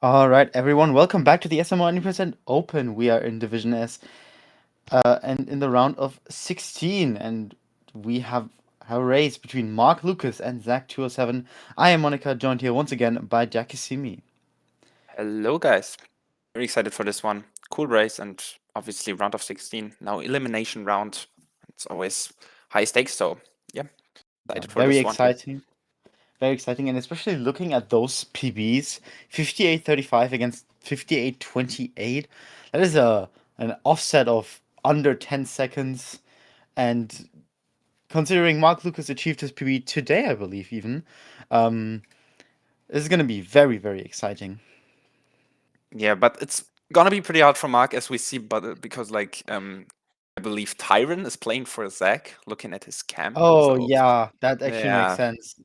All right, everyone, welcome back to the SMO 90% Open. We are in Division S and in the round of 16, and we have a race between Mark Lucas and Zack207. I am Monica, joined here once again by Jakisimi. Hello, guys. Very excited for this one. Cool race, and obviously round of 16. Now elimination round. It's always high stakes, so yeah, Yeah, excited for very this one here. exciting. Very exciting, and especially looking at those PBs 58-35 against 58-28. That is an offset of under 10 seconds. And considering Mark Lucas achieved his PB today, I believe, even, this is going to be very, very exciting. Yeah, but it's gonna be pretty hard for Mark as we see, but because I believe Tyron is playing for Zack, looking at his cam. Oh, So yeah, that actually makes yeah, sense.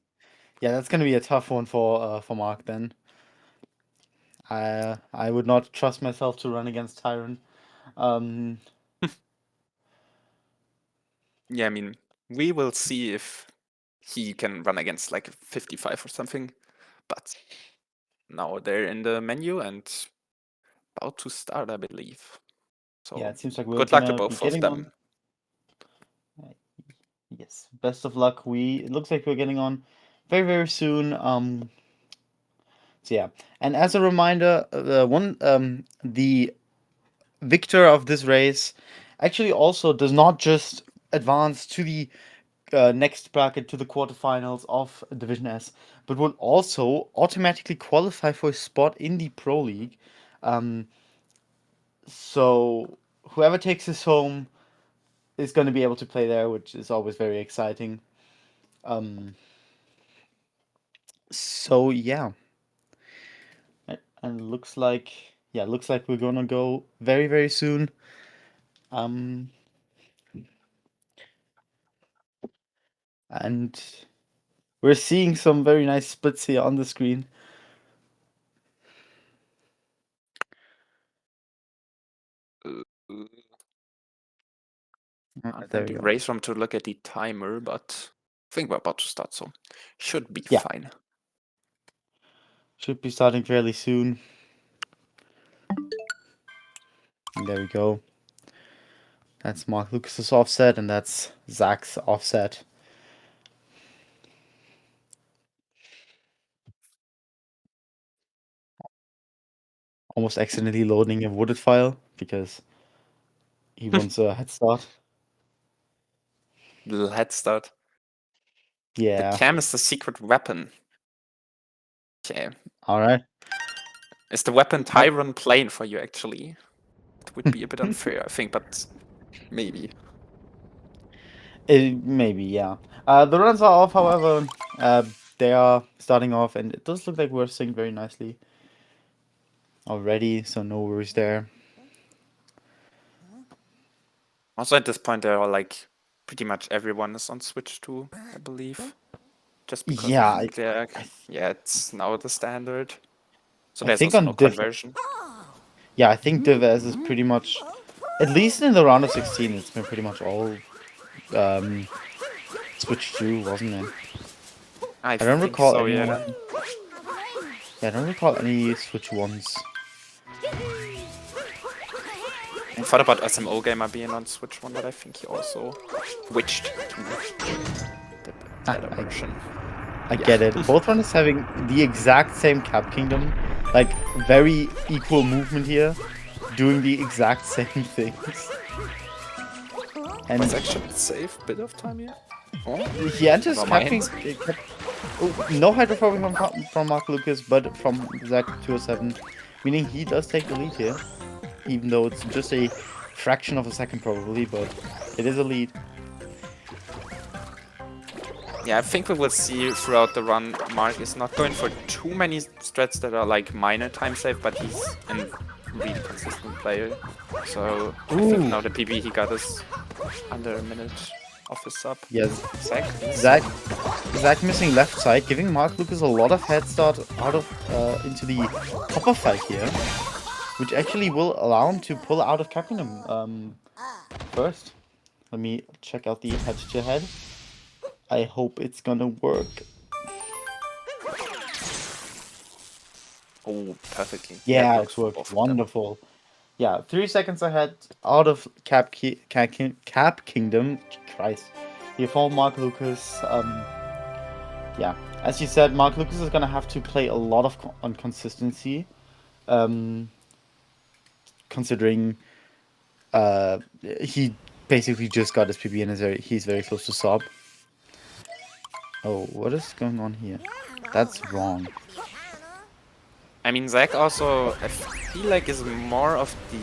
Yeah, that's going to be a tough one for Mark then. I would not trust myself to run against Tyron. Um, yeah. I mean, we will see if he can run against like a 55 or something. But now they're in the menu and about to start, I believe. yeah, So it seems like we're good luck to gonna be both of getting on. them. Yes, best of luck. It looks like we're getting on very, very soon. So yeah, and as a reminder, the victor of this race actually also does not just advance to the next bracket to the quarterfinals of Division S, but will also automatically qualify for a spot in the Pro League. Um, so whoever takes this home is going to be able to play there, which is always very exciting. Um, so yeah, and looks like we're gonna go very, very soon. Um, and we're seeing some very nice splits here on the screen. Uh, Ah, and there we the go. race room to look at the timer, but I think we're about to start, so should be Yeah, fine. should be starting fairly soon. And there we go. That's Mark Lucas's offset, and that's Zach's offset. Almost accidentally loading a wooded file because he wants a head start. Little head start. The Yeah. cam is the secret weapon. Okay. All right. Is the weapon Nope. Tyron playing for you, actually? It would be a bit unfair, I think, but maybe. Maybe, yeah. The runs are off, however. They are starting off, and it does look like we're synced very nicely already, so no worries there. Also, at this point, there are like pretty much everyone is on Switch 2, I believe. Just because Yeah, of Nuclear. Yeah, it's now the standard. So I there's think also no on Div. conversion. Yeah, I think Div S is pretty much, at least in the round of 16, it's been pretty much all um, Switch 2, wasn't it? I I don't think recall so, yeah. anyone. Yeah, I don't recall any Switch ones. I thought about SMO Gamer being on Switch 1, but I think he also switched to the better version. I get it. Both runners having the exact same Cap Kingdom, like very equal movement here, doing the exact same things. And Was actually save bit of time here. Oh, he enters never Cap mind. King. No hydrophobic from Mark Lucas, but from Zack207, meaning he does take the lead here, even though it's just a fraction of a second probably, but it is a lead. Yeah, I think we will see throughout the run, Mark is not going for too many strats that are like minor time save, but he's a really consistent player. So I think now the PB he got is under a minute of his sub. Yes. Zack. Zack missing left side, giving Mark Lucas a lot of head start out of into the copper fight here, which actually will allow him to pull out of Capcom first. Let me check out the head to head. I hope it's gonna work. Oh, perfectly. Yeah, Works it for worked both of them. wonderful. Yeah, 3 seconds ahead out of Cap Kingdom. Christ. Here for Mark Lucas. Yeah, as you said, Mark Lucas is gonna have to play a lot of on consistency. Considering he basically just got his PB and he's very close to sub. Oh, what is going on here? That's wrong. I mean, Zack also, I feel like, is more of the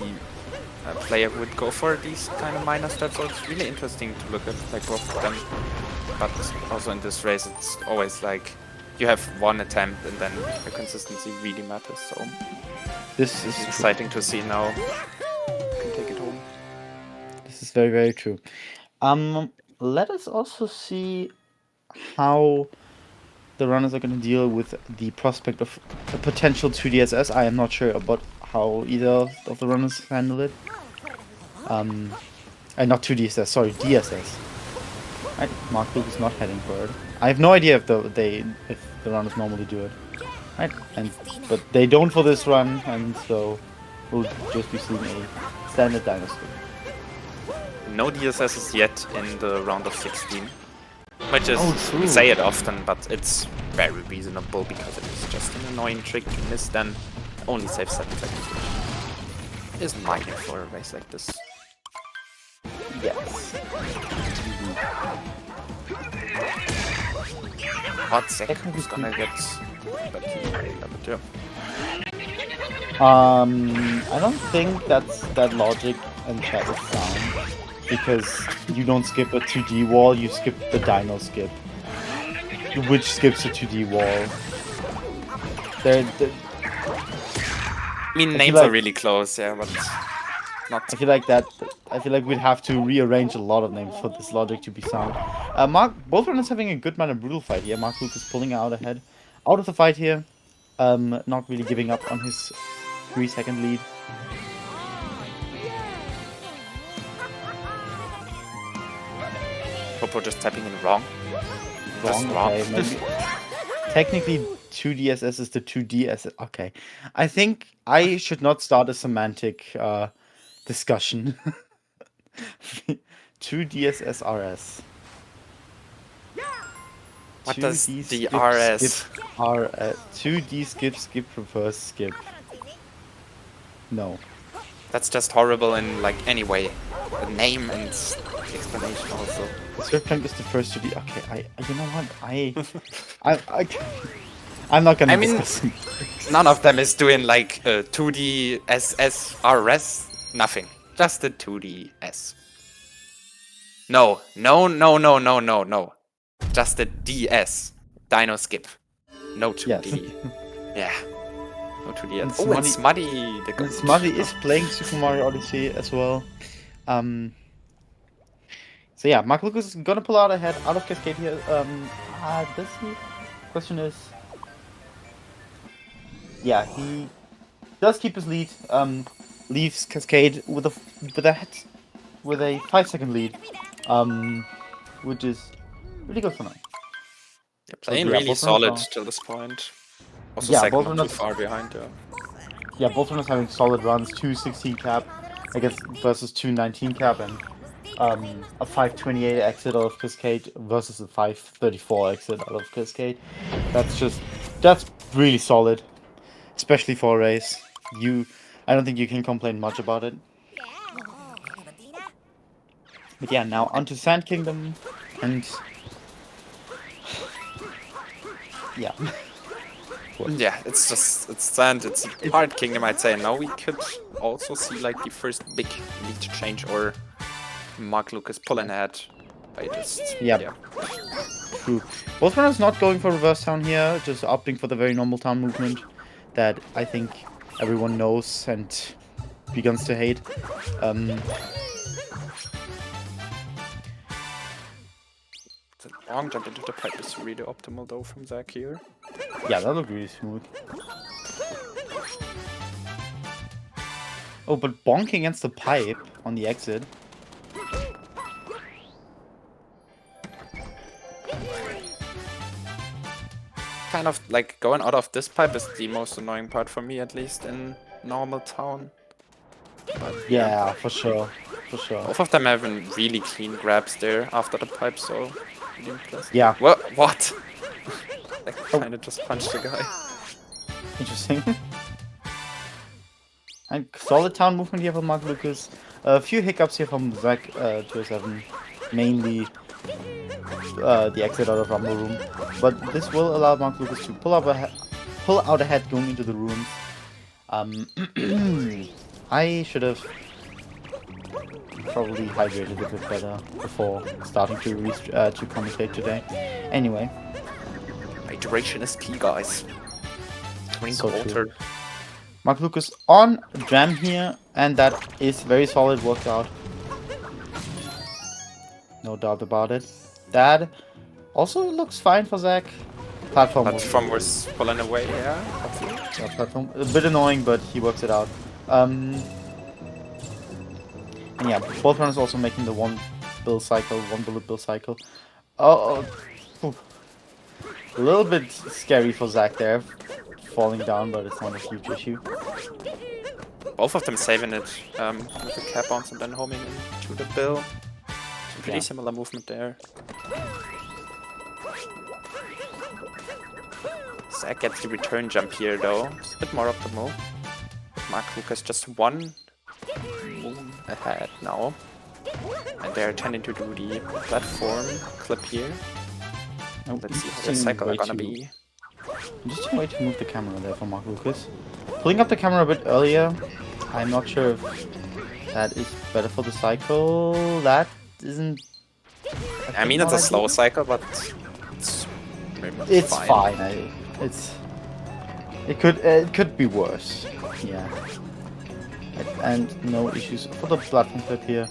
player who would go for these kind of minor stats, so it's really interesting to look at like both of them. But also in this race, it's always like you have one attempt and then the consistency really matters. So This is exciting to see now. Can take it home. This is very, very true. Let us also see how the runners are going to deal with the prospect of a potential 2DSS. I am not sure about how either of the runners handle it. Not 2DSS, sorry, DSS. Right, Mark Luke is not heading for it. I have no idea if the runners normally do it. Right, but they don't for this run, and so we'll just be seeing a standard dynasty. No DSSs yet in the round of 16. Which is, we say it often, but it's very reasonable because it is just an annoying trick to miss, then only save 7 seconds, which is minor for a race like this. Yes. What second who's gonna get level 2? I don't think that logic and chat is sound. Because you don't skip a 2D wall, you skip the dino skip. Which skips a 2D wall. I mean, names are really close, yeah, but not... I feel like we'd have to rearrange a lot of names for this logic to be sound. Both runners having a good amount of brutal fight here. Mark Luke is pulling out ahead. Out of the fight here. Not really giving up on his 3-second lead. Popo just tapping in wrong. Wrong, okay, maybe. Technically, 2DSS is the 2DSS. Okay. I think I should not start a semantic discussion. 2DSSRS. What does the RS? 2D skip, reverse skip. No. That's just horrible in like any way. The name and explanation also. Swift Plank is the first 2D. Okay, you know what? I'm not gonna. I mean, none of them is doing like 2D SSRS. Nothing. Just a 2DS. No. Just a DS. Dino skip. No 2D. Yes. Yeah. No 2D. Oh, and Smuddy. Smuddy is playing Super Mario Odyssey as well. So yeah, Mark Lucas is gonna pull out ahead, out of Cascade here. Does he? Question is, yeah, he does keep his lead. Leaves Cascade with a 5-second lead. Which is really good for now. They're playing really solid till this point. Also, second not too far behind. Yeah, both runners having solid runs. 2:16 cap versus 2:19 cap, and a 5:28 exit out of Cascade versus a 5:34 exit out of Cascade. That's really solid, especially for a race. I don't think you can complain much about it. But yeah, now onto Sand Kingdom, and yeah. Yeah, it's sand, it's a hard kingdom, I'd say. Now we could also see like the first big lead change, or Mark Lucas pulling ahead by just... Yeah. True. Both runners not going for reverse town here, just opting for the very normal town movement that I think everyone knows and begins to hate. The long jump into the pipe is really optimal though from Zack here. Yeah, that looked really smooth. Oh, but bonking against the pipe on the exit. kind of like going out of this pipe is the most annoying part for me, at least in normal town. But Yeah, for sure. For sure. both of them having really clean grabs there after the pipe, so really impressive. Yeah. What? I kind of just punched the guy. Interesting. And solid town movement here from Mark Lukas. A few hiccups here from Zack207, mainly the exit out of Rumble Room. But this will allow Mark Lukas to pull out ahead going into the ruins. I should have probably hydrated a bit better before starting to commentate today. Anyway. Hydration is key, guys. Drink So water. true. Mark Lukas on jam here, and that is very solid worked out. No doubt about it. That also looks fine for Zack. Platform was pulling away, yeah. Yeah, platform. A bit annoying, but he works it out. And yeah, both runners also making the one bullet bill cycle. Oh, a little bit scary for Zack there, falling down, but it's not a huge issue. Both of them saving it with the cap bounce and then homing into the bill. Pretty similar movement there. Zack gets the return jump here though. It's a bit more optimal. Mark Lukas just one moon ahead now. And they're tending to do the platform clip here. Let's see how the cycle are gonna be. Interesting way to move the camera there for Mark Lukas. Pulling up the camera a bit earlier. I'm not sure if that is better for the cycle. That isn't... I mean, it's a slow cycle, but it's fine. It could be worse. Yeah. And no issues for the platform clip here.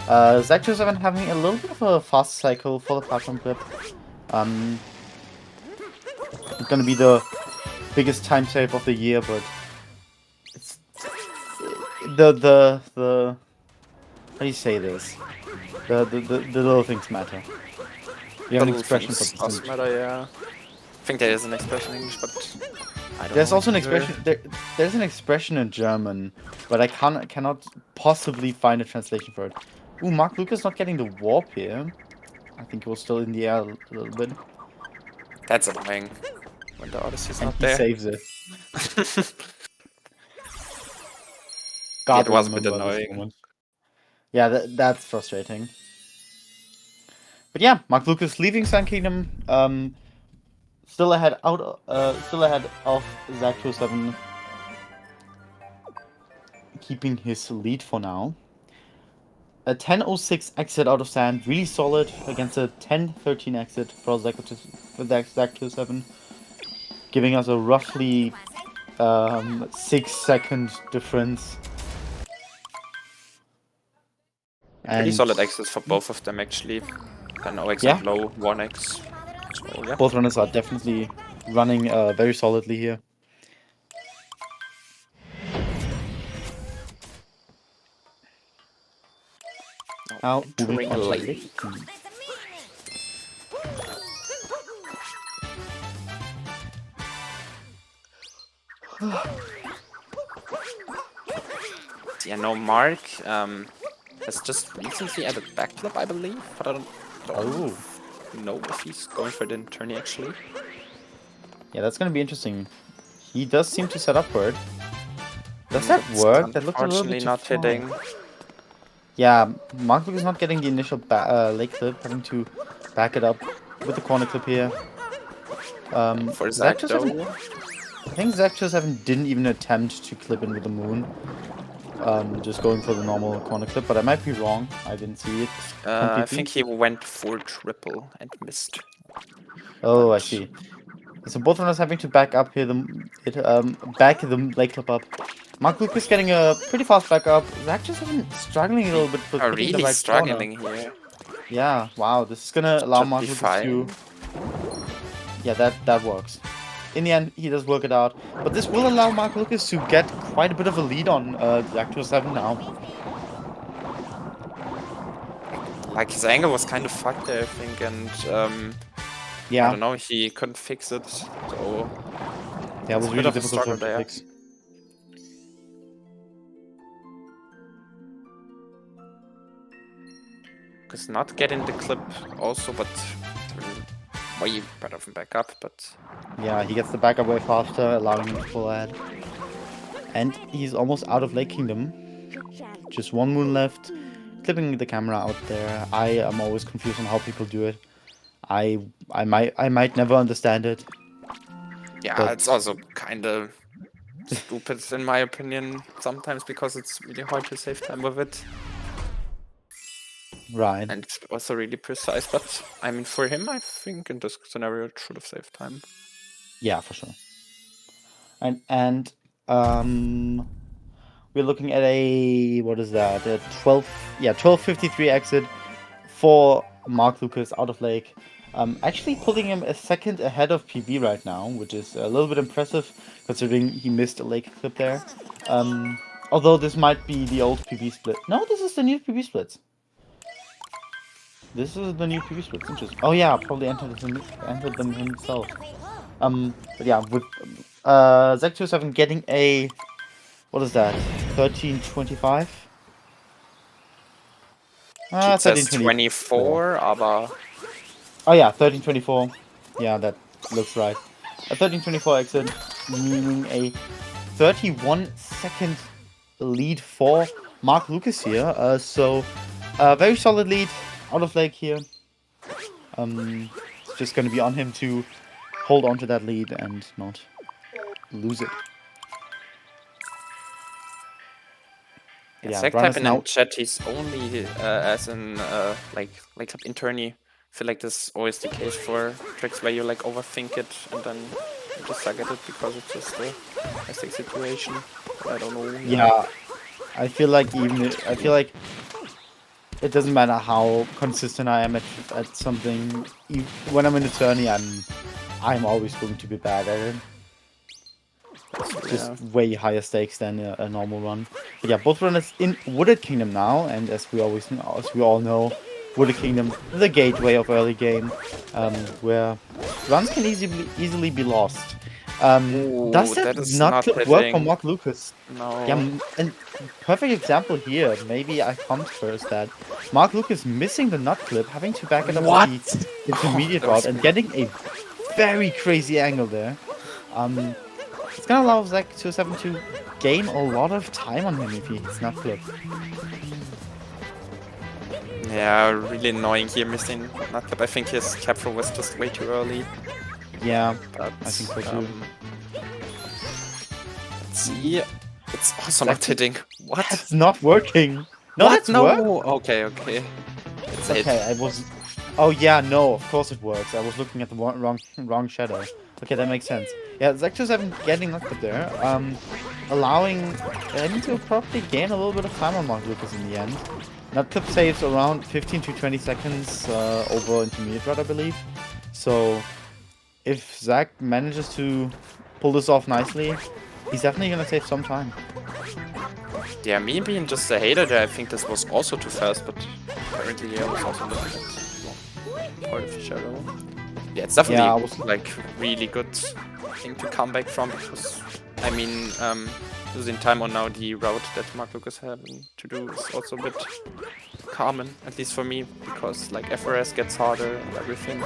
Zack207 having a little bit of a fast cycle for the platform clip. It's gonna be the biggest time save of the year, but it's the how do you say this? The little things matter. You have an expression for this. Matter, yeah. I think there is an expression in English, but I don't There's know also an expression. There's an expression in German, but I cannot possibly find a translation for it. Ooh, Mark Lukas not getting the warp here. I think he was still in the air a little bit. That's annoying when the Odyssey's And not he there. saves it. Yeah, it was a bit annoying. Yeah, that's frustrating. But yeah, Mark Lukas leaving Sun Kingdom, still ahead of Zack207, keeping his lead for now. A 10:06 exit out of sand, really solid against a 10:13 exit for Zack207, giving us a roughly 6-second difference. Pretty solid exits for both of them actually. An 0x and low 1x. So, yeah. Both runners are definitely running very solidly here. Now moving on late. Yeah, no, Mark has just recently added backflip, I believe, but I don't know if he's going for the tourney actually. Yeah, that's gonna be interesting. He does seem to set up for it. Does that work? That looks a little bit not hitting. Yeah, Mark Lukas is not getting the initial leg clip, having to back it up with the corner clip here. For Zack though, I think Zack207 didn't even attempt to clip in with the moon. Just going for the normal corner clip, but I might be wrong. I didn't see it. I think he went for triple and missed. Oh, I see. So both of us having to back up here, back the leg clip up. Mark Lukas getting a pretty fast back up. Zack207 struggling a little bit. But really the right struggling corner. here. Yeah, wow. This is gonna allow Mark Lukas to. Yeah, that works. In the end, he does work it out. But this will allow Mark Lukas to get quite a bit of a lead on Zack207 now. Like, his angle was kind of fucked there, I think, and Yeah. I don't know, he couldn't fix it, so Yeah, it it's was a bit really of a difficult for struggle him to there. fix. Because not getting the clip also, but way better from backup, but Yeah, he gets the backup way faster, allowing him to pull ahead. And he's almost out of Lake Kingdom. Just one moon left. Clipping the camera out there. I am always confused on how people do it. I might never understand it. yeah, But it's also kind of stupid in my opinion sometimes because it's really hard to save time with it. right. And also really precise, but I mean for him I think in this scenario it should have saved time. Yeah, for sure. And we're looking at a, what is that? A 12:53 exit for Mark Lukas out of Lake. Actually putting him a second ahead of PB right now, which is a little bit impressive considering he missed a Lake clip there. Although this might be the old PB split. No, this is the new PB splits. This is the new PB splits. Interesting. Oh yeah, probably entered them himself. But yeah, with Zack207 getting a, what is that? 13:25. It says 13:24. 24, aber Oh yeah, 13:24. Yeah, that looks right. A 13:24 exit, meaning a 31-second lead for Mark Lukas here. So very solid lead out of Lake here. It's just going to be on him to hold on to that lead and not lose it. yeah, Yeah, Zack Run is typing now. in chat he's only as in like up internally. I feel like this is always the case for tricks where you like overthink it and then you just suck at it because it's just a classic situation. I don't know. Yeah, I feel like it doesn't matter how consistent I am at something. When I'm in a tourney, I'm always going to be bad at it. It's just way higher stakes than a normal run. But yeah, both runners in Wooded Kingdom now, and as we all know, Wooded Kingdom, the gateway of early game, where runs can easily be lost. Does that that is not not work for hitting. Mark Lukas? No. Yeah, and perfect example here. Maybe I come first that Mark Lukas missing the nut clip, having to back it up with the intermediate route, and getting a very crazy angle there. It's gonna allow Zack207 to gain a lot of time on him if he hits nut clip. Yeah, really annoying here missing nut clip. I think his cap throw was just way too early. Yeah, But I think so too. Let's see. It's also not hitting. What? That's not working. No, What? that's No. work. Okay. It's a hit. Okay, I was. Oh yeah, no, of course it works. I was looking at the wrong shadow. Okay, that makes sense. Yeah, Zack207 getting up there, allowing him to probably gain a little bit of time on Mark Lukas in the end. Nut clip saves around 15 to 20 seconds over intermediate route, I believe. So if Zack manages to pull this off nicely, he's definitely gonna save some time. Yeah, me being just a hater there, I think this was also too fast, but apparently I was also looking at part of the shadow. Yeah, it's definitely like really good thing to come back from because I mean losing time on now the route that Mark Lukas having to do is also a bit common, at least for me, because like FRS gets harder and everything.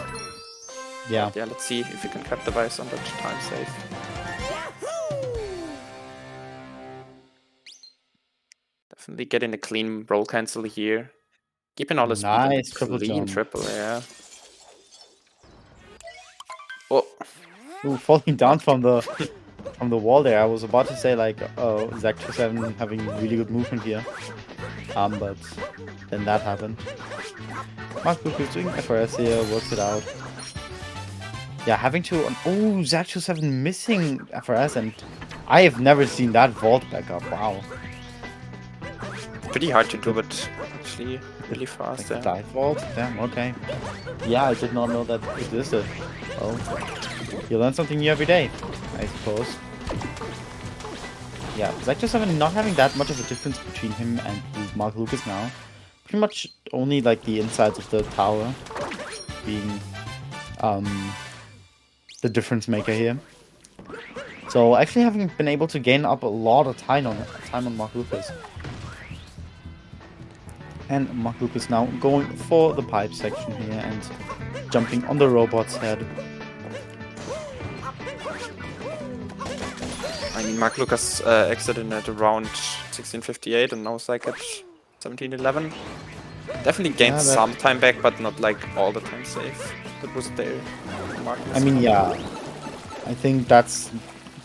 Yeah. But yeah, let's see if we can capitalize on that time save. Definitely getting a clean roll cancel here. Keeping all the speed and Nice the triple clean jump. triple, yeah. Oh. Ooh, falling down from the wall there. I was about to say like, oh, Zack207 having really good movement here. But then that happened. Mark Lukas doing FRS here, works it out. Yeah, having to. Oh, Zack207 missing FRS, and I have never seen that vault back up. Wow. Pretty hard to do, but actually really fast. Like dive vault? Damn, okay. Yeah, I did not know that existed. Well, you learn something new every day, I suppose. Yeah, Zack207 not having that much of a difference between him and Mark Lukas now. Pretty much only like the insides of the tower being the difference maker here. So actually having been able to gain up a lot of time on Mark Lucas. And Mark Lucas now going for the pipe section here and jumping on the robot's head. I mean, Mark Lucas exited at around 1658 and now Zack at 1711. Definitely gained some time back, but not like all the time save that was there. I mean, yeah, I think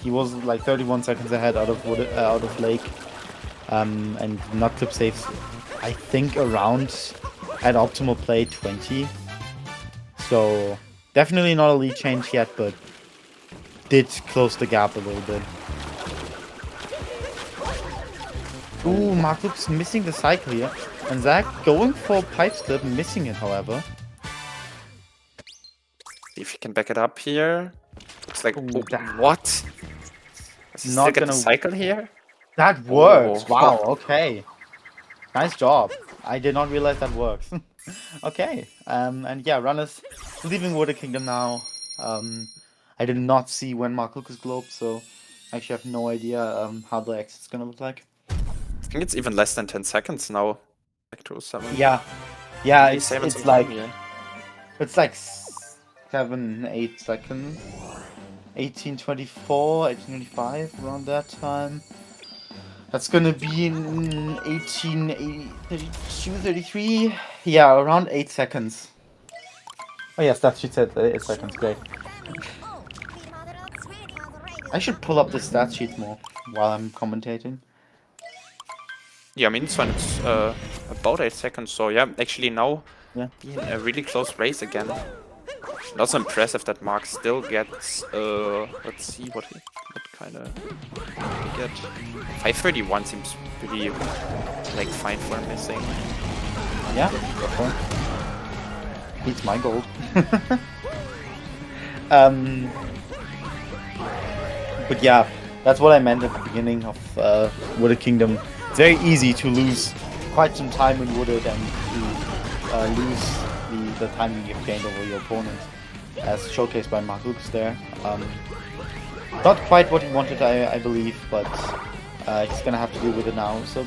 he was like 31 seconds ahead out of Lake, and not clip saves. I think around at optimal play 20. So definitely not a lead change yet, but did close the gap a little bit. Ooh, Mark Lucas missing the cycle here. And Zack going for pipe slip, missing it, however. See if he can back it up here. Looks like, what? Is he still gonna cycle here? That works. Wow, okay. Nice job. I did not realize that works. Okay. And yeah, runners leaving Water Kingdom now. I did not see when Mark Lucas globed, so I actually have no idea how the exit's gonna look like. I think it's even less than 10 seconds now. Zack207. Yeah. Yeah, it's like it's like 7-8 seconds. 1824, 1825, around that time. That's gonna be in 1832, 33. Yeah, around 8 seconds. Oh yes, that she said 8 seconds, great. I should pull up the stat sheet more while I'm commentating. Yeah, I mean, it's when it's about 8 seconds, so yeah, actually now being a really close race again. And also impressive that Mark still gets, let's see what kind of he get. 531 seems pretty, like, fine for missing. Yeah, okay. Beats my gold. But yeah, that's what I meant at the beginning of Wooded Kingdom. It's very easy to lose quite some time in Wooded and to lose the time you've gained over your opponent, as showcased by Mark Lucas there. Not quite what he wanted, I believe, but he's gonna have to deal with it now. So,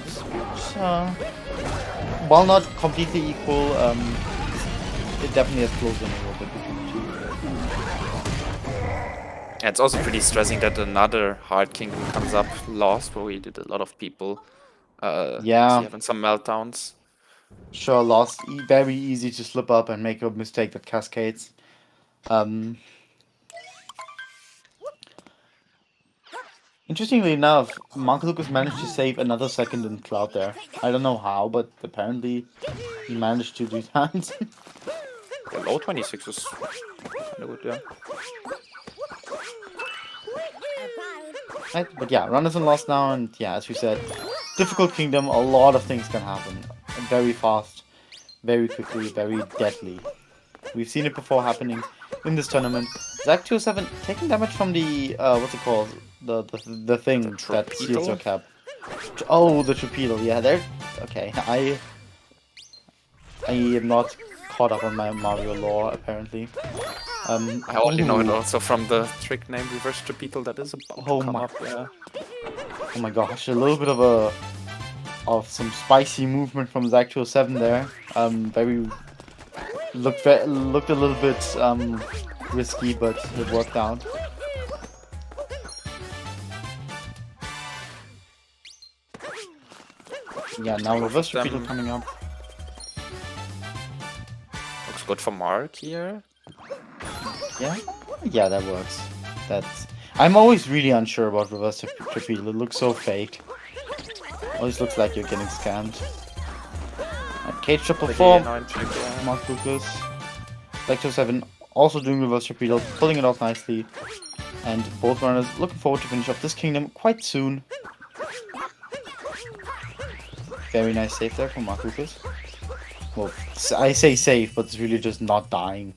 while not completely equal, it definitely has closed in a little bit between the two. Yeah, it's also pretty stressing that another hard kingdom comes up lost, where we did a lot of people having some meltdowns. Sure, lost. Very easy to slip up and make a mistake that cascades. Interestingly enough, Mark Lucas managed to save another second in Cloud there. I don't know how, but apparently he managed to do that. The low 26 was kind of good, yeah. Right, but yeah, runners and lost now, and yeah, as we said, difficult kingdom, a lot of things can happen. Very fast, very quickly, very deadly. We've seen it before happening in this tournament. Zack207 taking damage from the, what's it called? The thing that seals your cap. Oh, the torpedo, yeah, there. Okay, I am not caught up on my Mario lore, apparently. I only know it also from the trick named Reverse Torpedo that is about to come up. Yeah. Oh my gosh, a little bit of some spicy movement from Zack207 there. Looked a little bit risky, but it worked out. Yeah, now reverse torpedo coming up. Looks good for Mark here. Yeah, that works. I'm always really unsure about reverse torpedo. It looks so fake. Always looks like you're getting scammed. Cage triple 4. Mark Lucas. Zack207 also doing reverse torpedo, pulling it off nicely. And both runners looking forward to finish off this kingdom quite soon. Very nice save there from Mark Lucas. Well, I say safe, but it's really just not dying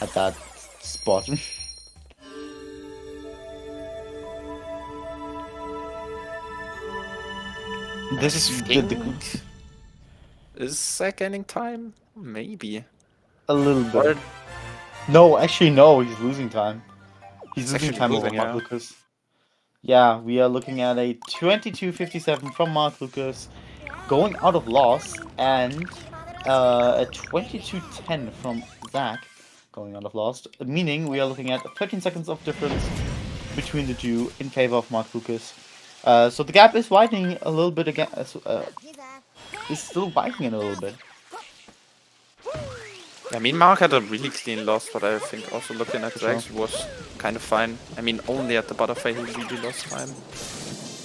at that spot. This is the Is Zack gaining time? Maybe. A little bit. No, actually, no. He's losing time. He's He's losing actually time over losing, Mark yeah. Lucas. Yeah, we are looking at a 22:57 from Mark Lucas, going out of loss, and a 22:10 from Zack, going out of loss. Meaning we are looking at 13 seconds of difference between the two in favor of Mark Lucas. So the gap is widening a little bit again. Is still widening a little bit. I mean, Mark had a really clean loss, but I think also looking at Sure. Zack's was kind of fine. I mean, only at the butterfly he really lost time.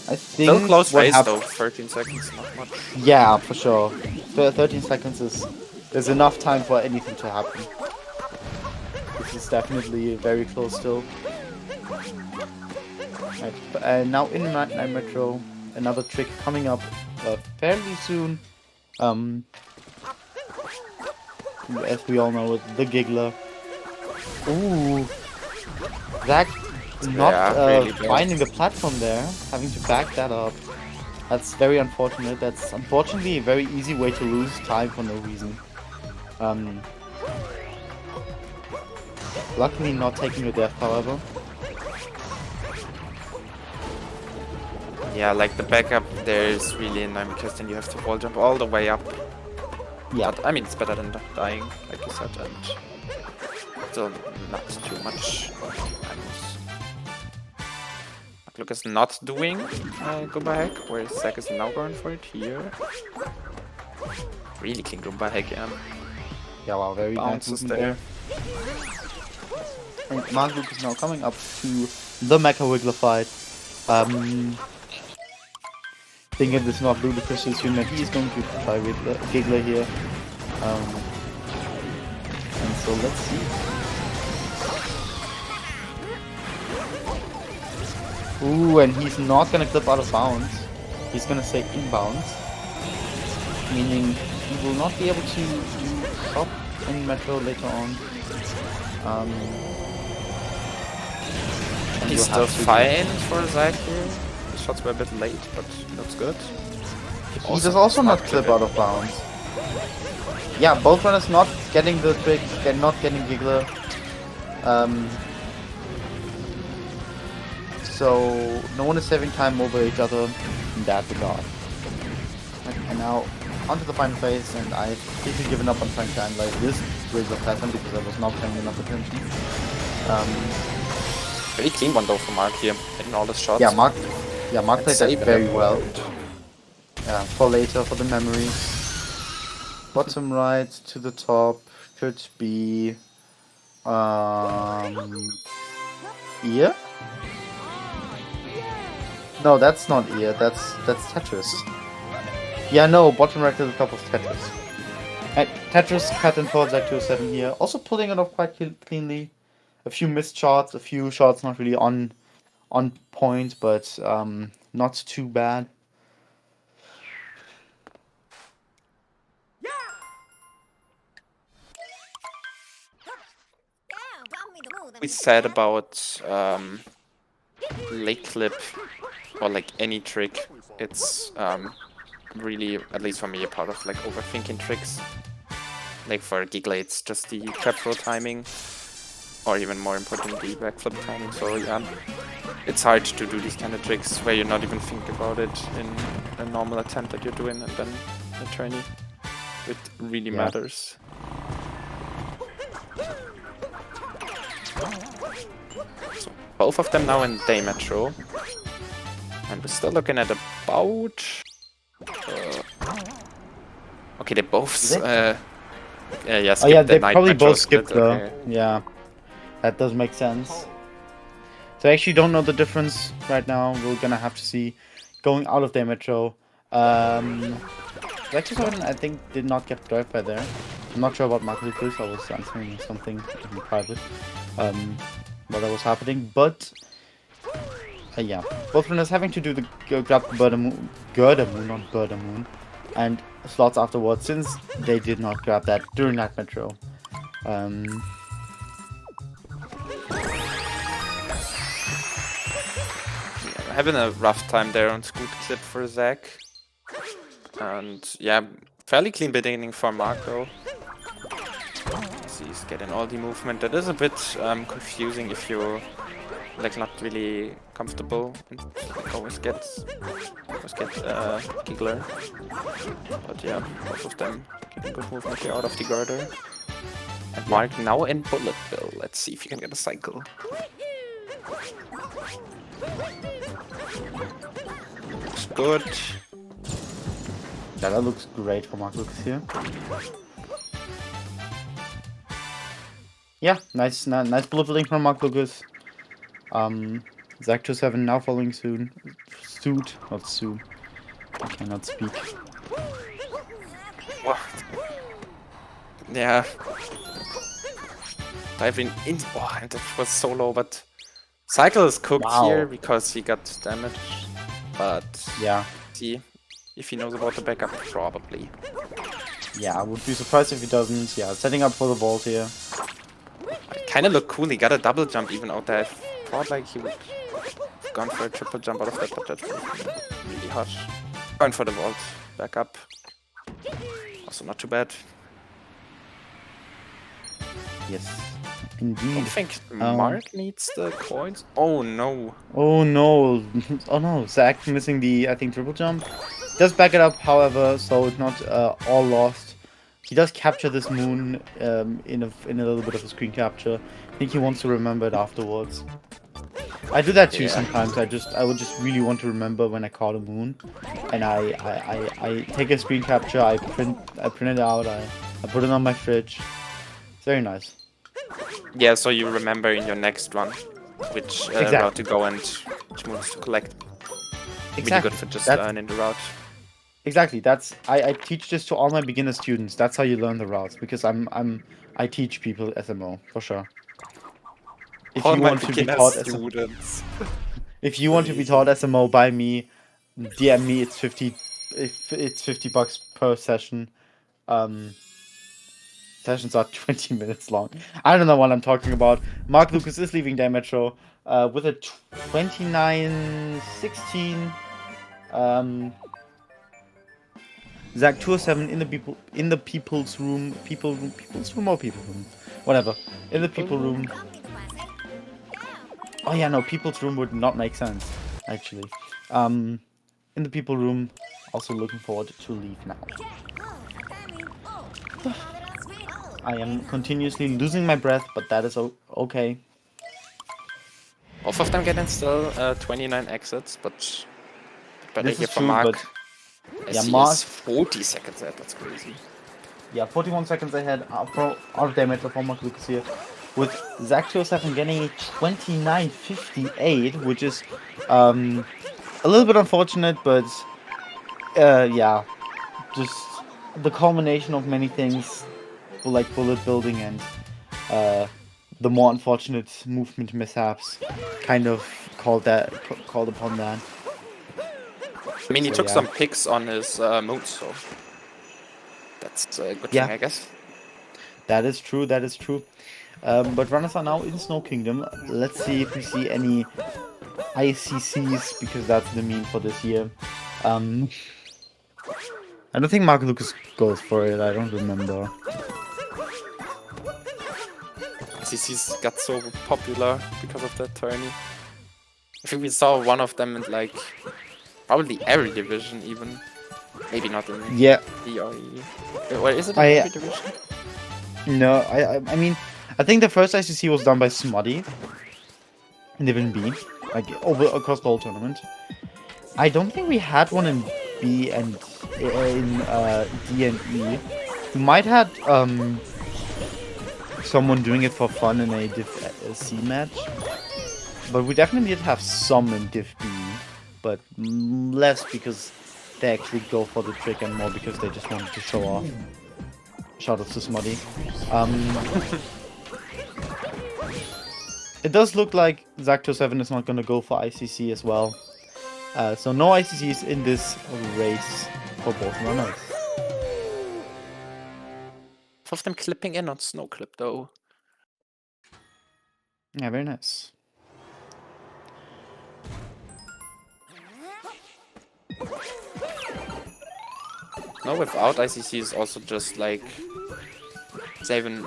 I Still think close what race happened. though, 13 seconds, not much. Yeah, for sure. 13 seconds is enough time for anything to happen. This is definitely very close still. Right, and now in Night Metro, another trick coming up fairly soon. As we all know, the Giggler. Ooh, Zack not really bad. finding the platform there, having to back that up. That's very unfortunate. That's unfortunately a very easy way to lose time for no reason. Luckily not taking a death, however. Yeah, like the backup there is really annoying because then you have to wall jump all the way up. Yeah. But I mean, it's better than dying, like you said, and still not too much. Lukas not doing Goomba hack, where Zack is now going for it here. Really clean Goomba hack, yeah. Yeah, wow, very nice Bounces movement there. And Mark Lucas is now coming up to the Mecha Wiggler fight. Think it is not ludicrous to assume that he is going to try with Giggler here. And so let's see. Ooh, and he's not gonna clip out of bounds. He's gonna stay inbounds. Meaning he will not be able to do stop in Metro later on. He's still fine for Zack here. The shots were a bit late, but looks good. He does also not clip out of bounds. Yeah, both runners not getting the trick, not getting Giggler. So no one is saving time over each other in that regard. And now onto the final phase, and I've completely given up on trying to analyze this Razor pattern because I was not paying enough attention. Very clean one though for Mark here, hitting all his shots. Yeah, Mark played that very well. Yeah, for later, for the memory. Bottom right to the top could be ear? No, that's not ear, that's Tetris. Yeah, no, bottom right to the top of Tetris. And Tetris pattern for Zack207 here. Also pulling it off quite cleanly. A few missed shots, a few shots not really on point, but not too bad. We said about late clip or like any trick, it's really, at least for me, a part of like overthinking tricks. Like for Giggler, it's just the trap throw timing, or even more important, the backflip timing. So yeah, it's hard to do these kind of tricks where you're not even thinking about it in a normal attempt that you're doing, and then a tourney. It really matters. So both of them now in day metro, and we're still looking at about. Okay, they both. Yeah, oh yeah, they night probably metro both skipped split, the. okay. Yeah, that does make sense. So I actually don't know the difference right now. We're gonna have to see. Going out of their metro. Zack207, I think, did not get drive by there. I'm not sure about Mark Lucas. I was answering something in private while that was happening. But yeah, both runners having to do the grab the Girder Moon, not Girder Moon, and slots afterwards, since they did not grab that during that metro. Having a rough time there on Scoot Clip for Zack. And yeah, fairly clean beginning for Mark though. He's getting all the movement. That is a bit confusing if you like not really comfortable and like, always get Giggler. But yeah, both of them getting good movement here out of the girder. And Mark now in Bullet Bill. Let's see if he can get a cycle. Looks good. Yeah, that looks great for Mark Lucas here. Yeah, nice bullet billing from Mark Lucas. Zack207 now following soon. Suit, not soon. I cannot speak. What? Yeah. Diving in. Oh, and that was so low, but Cycle is cooked here because he got damage. But yeah, see if he knows about the backup, probably. Yeah, I would be surprised if he doesn't. Yeah, setting up for the vault here. It kind of looked cool. He got a double jump even out there. I thought like he would have gone for a triple jump out of that, but that's really harsh. Going for the vault. Back up. Also not too bad. Yes, I indeed. don't think Mark needs the coins. Oh no. Oh no. Oh no. Zack missing the, I think, triple jump. Does back it up, however, so it's not all lost. He does capture this moon in a little bit of a screen capture. I think he wants to remember it afterwards. I do that too sometimes. I would just really want to remember when I caught a moon, and I take a screen capture. I print it out. I put it on my fridge. It's very nice. Yeah, so you remember in your next run which route to go and which moves to collect. Really good for just learning the route. Exactly. I teach this to all my beginner students. That's how you learn the routes, because I teach people SMO for sure. If you want to be taught students. If you want to be taught SMO by me, DM me. It's $50 per session. Sessions are 20 minutes long. I don't know what I'm talking about. Mark Lucas is leaving damage row with a 29-16. Zack207 in the people's room, whatever. In the people room. Oh yeah, no, people's room would not make sense, actually. In the people room, also looking forward to leave now. I am continuously losing my breath, but that is okay. Both of them getting still 29 exits, but better This here is for true, Mark. but Yeah, Mark is 40 seconds ahead. That's crazy. Yeah, 41 seconds ahead out of damage for Mark Lucas here. With Zack207 getting a 29.58, which is a little bit unfortunate, but yeah, just the culmination of many things, like bullet building and the more unfortunate movement mishaps, kind of called upon that. I mean, he took some picks on his moves, so that's a good thing, I guess. That is true. That is true. But runners are now in Snow Kingdom. Let's see if we see any ICCs, because that's the meme for this year. I don't think Mark Lucas goes for it. I don't remember. ICCs got so popular because of that tourney. I think we saw one of them in like probably every division, even. Maybe not in DRE. Or is it in every division? No, I mean, I think the first ICC was done by Smuddy in Division B, like across the whole tournament. I don't think we had one in B and in D and E. We might had someone doing it for fun in a Div C match, but we definitely did have some in Div B, but less because they actually go for the trick and more because they just wanted to show off. Shout out to Smuddy. It does look like Zack207 is not going to go for ICC as well. So no ICCs in this race for both runners. Both of them clipping in on Snow Clip though. Yeah, very nice. No, without ICC is also just like saving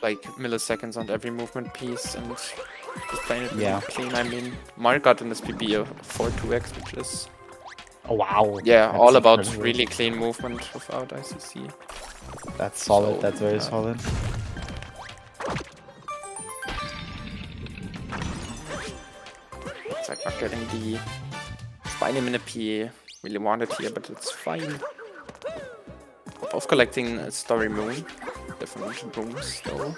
like milliseconds on every movement piece and just playing it really Yeah. clean. I mean, Mark got in this PB a 4-2x, which is Oh, wow. yeah, That's all about incredible. really clean movement without ICC. That's solid. So, That's very yeah. solid. It's like not getting the spiny minute P really wanted here, but it's fine. Both collecting a Story Moon. Different rooms though.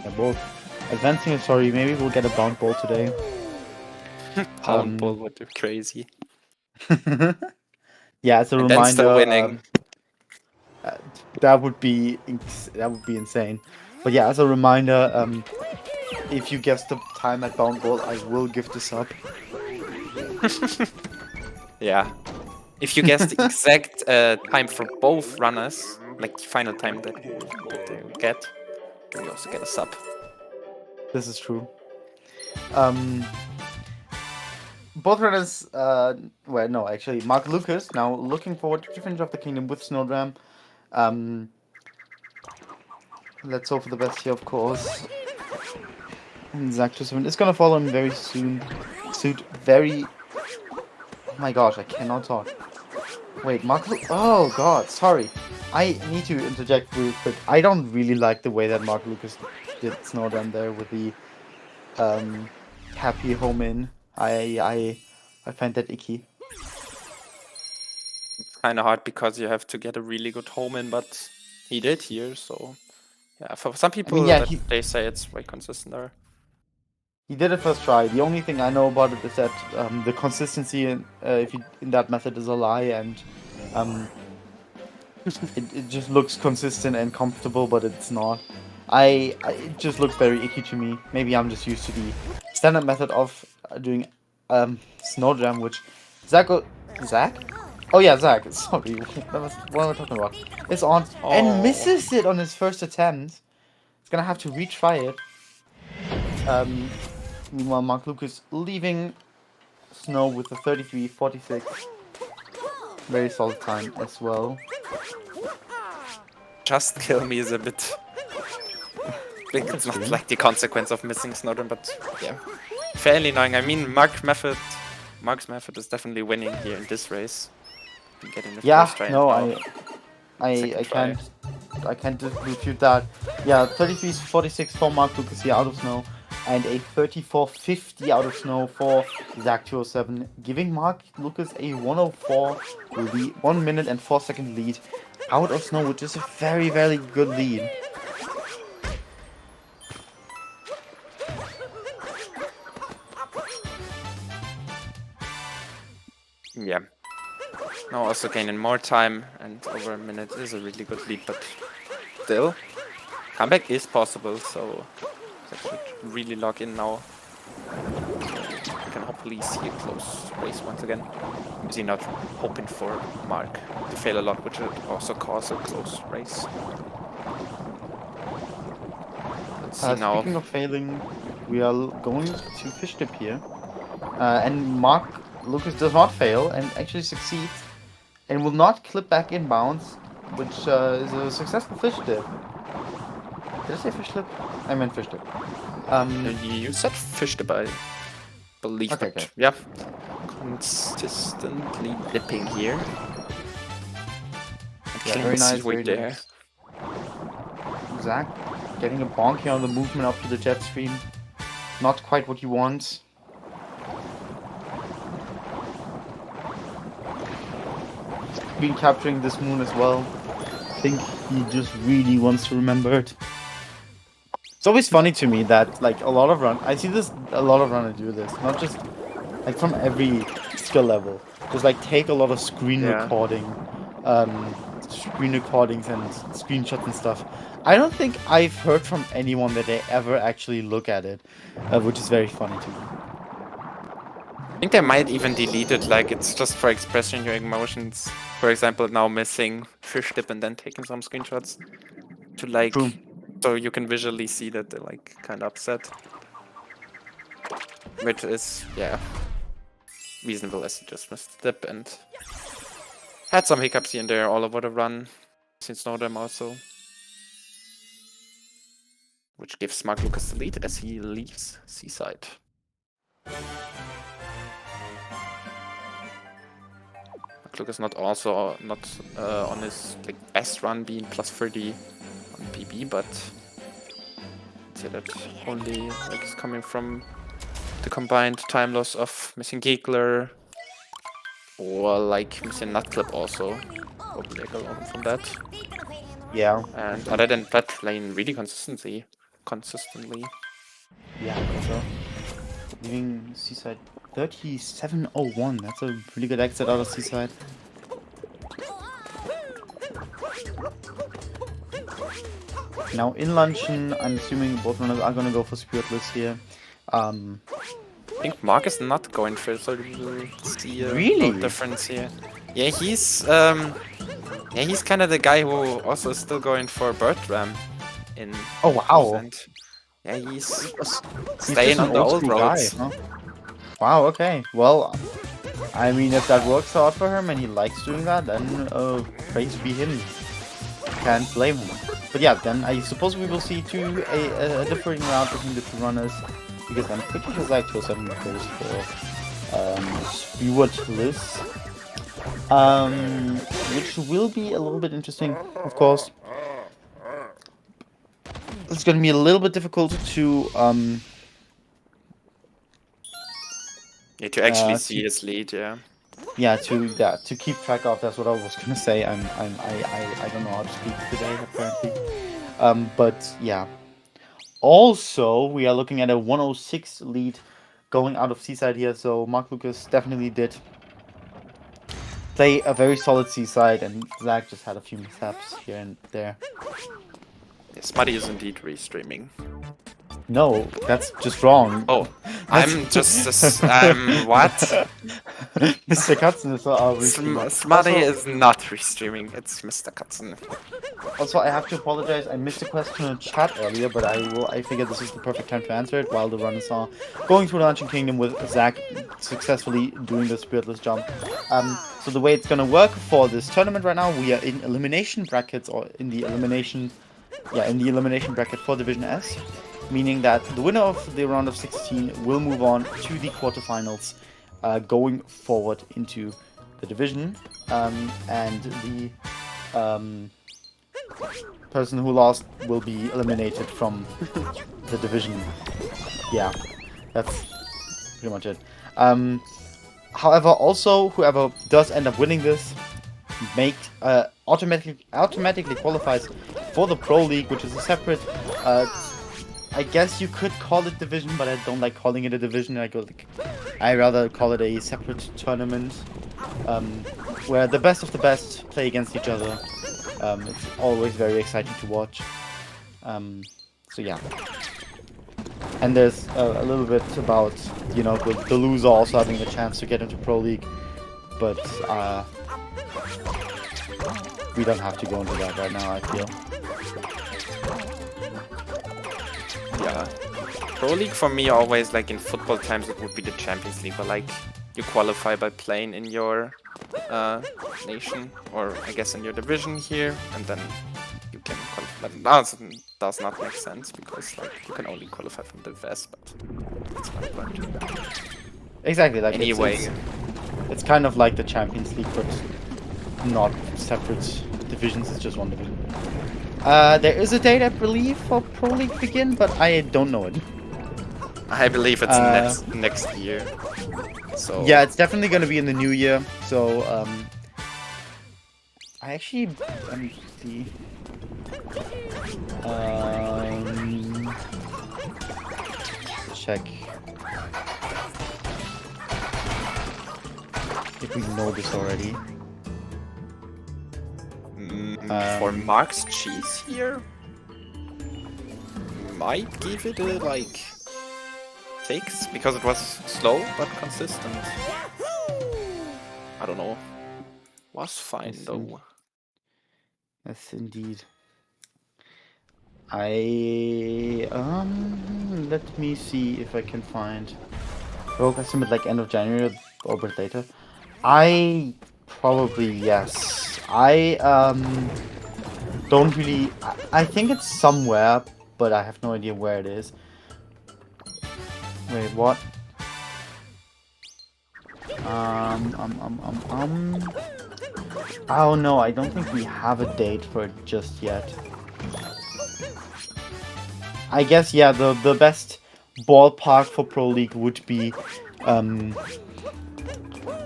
Yeah, both advancing. Sorry, maybe we'll get a bound ball today. Pound ball would be crazy. Yeah, as a And reminder, then still winning. that would be insane. But yeah, as a reminder, if you guess the time at bound ball, I will give this up. Yeah. If you guess the exact time for both runners, like the final time that they get, then you also get a sub. This is true. Both runners, well, no, actually, Mark Lucas now looking forward to finish off the kingdom with Snowdram. Let's hope for the best here, of course. And Zack207 is gonna follow him very soon. Very. Oh my gosh, I cannot talk. Wait, Mark. Oh god, sorry. I need to interject real quick. I don't really like the way that Mark Lucas did Snowdram there with the happy home in. I find that icky. Kind of hard because you have to get a really good home in, but he did here, so yeah. For some people, yeah, they say it's way consistent. He did it first try. The only thing I know about it is that the consistency in that method is a lie, and it just looks consistent and comfortable, but it's not. It just looks very icky to me. Maybe I'm just used to the standard method of doing Snowdram, which Zack? Oh yeah, Zack. Sorry, what am I talking about? It's on and misses it on his first attempt. He's gonna have to retry it. Meanwhile, Mark Lucas leaving Snow with a 33.46. Very solid time as well. Just kill me is a bit. I think it's not like the consequence of missing Snowdram, but yeah, fairly annoying. I mean, Mark's method is definitely winning here in this race. Getting the first try no, I can't refute that. Yeah, 33.46 for Mark Lucas here out of Snow, and a 34.50 out of Snow for Zack207, giving Mark Lucas a 104 lead, 1 minute and 4 second lead out of Snow, which is a very, very good lead. Yeah. Now also gaining more time, and over a minute is a really good lead, but still, comeback is possible, so that should really lock in now. We can hopefully see a close race once again. Obviously not hoping for Mark to fail a lot, which would also cause a close race. Let's see now. Speaking of failing, we are going to fish dip here, and Mark Lucas does not fail and actually succeeds, and will not clip back in bounds, which is a successful fish dip. Did I say fish dip? I meant fish dip. You said fish dip, I believe. Okay, but okay. yeah, consistently dipping here. Yeah, very nice. Very there. Nice. Zack getting a bonk here on the movement up to the jet stream. Not quite what you want. Been capturing this moon as well. I think he just really wants to remember it. It's always funny to me that like a lot of runners do this, not just like from every skill level. Just like take a lot of screen recordings and screenshots and stuff. I don't think I've heard from anyone that they ever actually look at it, which is very funny to me. I think they might even delete it, like it's just for expressing your emotions. For example, now missing fish dip and then taking some screenshots to like, so you can visually see that they're like kind of upset. Which is, yeah, reasonable as you just missed the dip and had some hiccups here and there all over the run. Since know them also. Which gives Mark Lukas the lead as he leaves Seaside. Mark Lukas not on his like best run being plus 30 on PB, but I'd say that only like is coming from the combined time loss of missing Giggler or like missing Nutclip also. Probably like along from that. Yeah. And other than that, playing really consistently. Yeah, I think so. Leaving Seaside 3701. That's a pretty good exit out of Seaside. Now in Luncheon, I'm assuming both runners are gonna go for Spiritless here. I think Mark is not going for it, so we'll see Really? no difference here. Yeah, he's kind of the guy who also is still going for Bird Ram in. Oh wow! And yeah, he's staying on the old roads. Guy, huh? Wow. Okay. Well, I mean, if that works out for him and he likes doing that, then praise be him. Can't blame him. But yeah, then I suppose we will see a differing route between the two runners, because I'm pretty sure Zack207 goes for Spiritless, which will be a little bit interesting, of course. It's going to be a little bit difficult to to actually see his lead, yeah. Yeah, to keep track of. That's what I was gonna say. I don't know how to speak today apparently. But yeah. Also, we are looking at a 106 lead going out of Seaside here. So Mark Lukas definitely did play a very solid Seaside, and Zack just had a few mishaps here and there. Yeah, Smutty is indeed restreaming. No, that's just wrong. Oh, I'm just what? Mr. Katzen is restreaming. Smutty is not restreaming. It's Mr. Katzen. Also, I have to apologize. I missed a question in chat earlier, but I figured this is the perfect time to answer it while the runners are going through the Luncheon Kingdom with Zack successfully doing the Spiritless jump. So the way it's gonna work for this tournament right now, we are in elimination brackets, or in the elimination bracket for Division S. Meaning that the winner of the round of 16 will move on to the quarterfinals, going forward into the division, and the person who lost will be eliminated from the division. Yeah, that's pretty much it. However, also whoever does end up winning this automatically qualifies for the Pro League, which is a separate. I guess you could call it division, but I don't like calling it a division. I rather call it a separate tournament, where the best of the best play against each other. It's always very exciting to watch. So yeah. And there's a little bit about, you know, the loser also having a chance to get into Pro League, but we don't have to go into that right now, I feel. Yeah. Pro League for me always, like in football times, it would be the Champions League, but like you qualify by playing in your nation, or I guess in your division here, and then you can qualify. That does not make sense, because like you can only qualify from the West, but that's my point. Exactly, like anyway, it's kind of like the Champions League, but not separate divisions, it's just one division. There is a date, I believe, for Pro League begin, but I don't know it. I believe it's next year. So yeah, it's definitely going to be in the new year. So I actually see. Check if we know this already. For Mark's cheese here, might give it a like 6, because it was slow but consistent. I don't know. Was fine though. Yes, indeed. Let me see if I can find. Rogue estimate like end of January or a bit later. Probably yes. don't really. I think it's somewhere, but I have no idea where it is. Wait, what? Oh no, I don't think we have a date for it just yet. I guess, yeah, the best ballpark for Pro League would be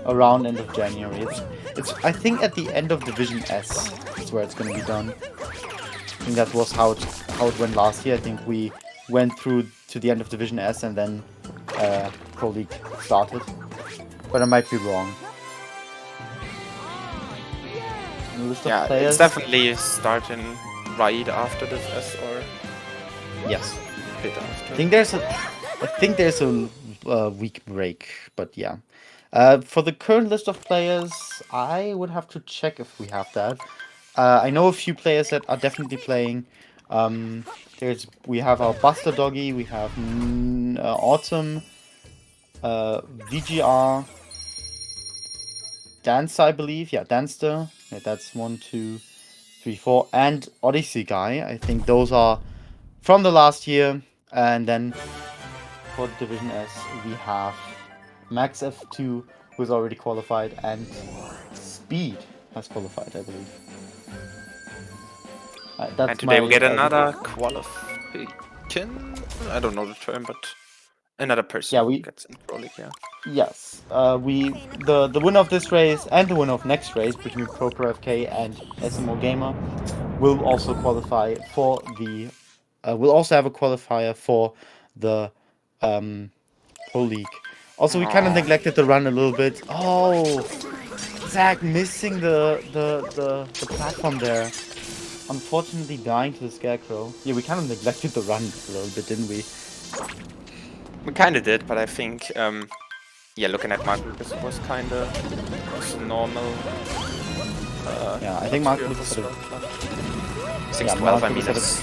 around end of January. It's I think at the end of Division S is where it's gonna be done. I think that was how it went last year. I think we went through to the end of Division S and then Pro League started. But I might be wrong. List of players. It's definitely starting right after this S or yes. a bit after. I think there's a week break, but yeah. For the current list of players, I would have to check if we have that. I know a few players that are definitely playing. We have our Buster Doggy, we have Autumn, VGR, Dance, I believe. Yeah, Danster. Yeah, that's 1, 2, 3, 4, and Odyssey Guy. I think those are from the last year. And then for Division S, we have Max F2, who's already qualified, and Speed has qualified, I believe. And today we get another qualification. I don't know the term, but another person gets in Pro League, yeah. Yes. The winner of this race and the winner of next race between Pro FK and SMO Gamer will also qualify for the. We'll also have a qualifier for the Pro League. Also, we kind of neglected the run a little bit. Oh, Zack missing the platform there. Unfortunately dying to the Scarecrow. Yeah, we kind of neglected the run a little bit, didn't we? We kind of did, but I think, yeah, looking at Mark Lucas, it was kind of normal. Yeah, I think Mark Lucas had 6-12, I mean, it's...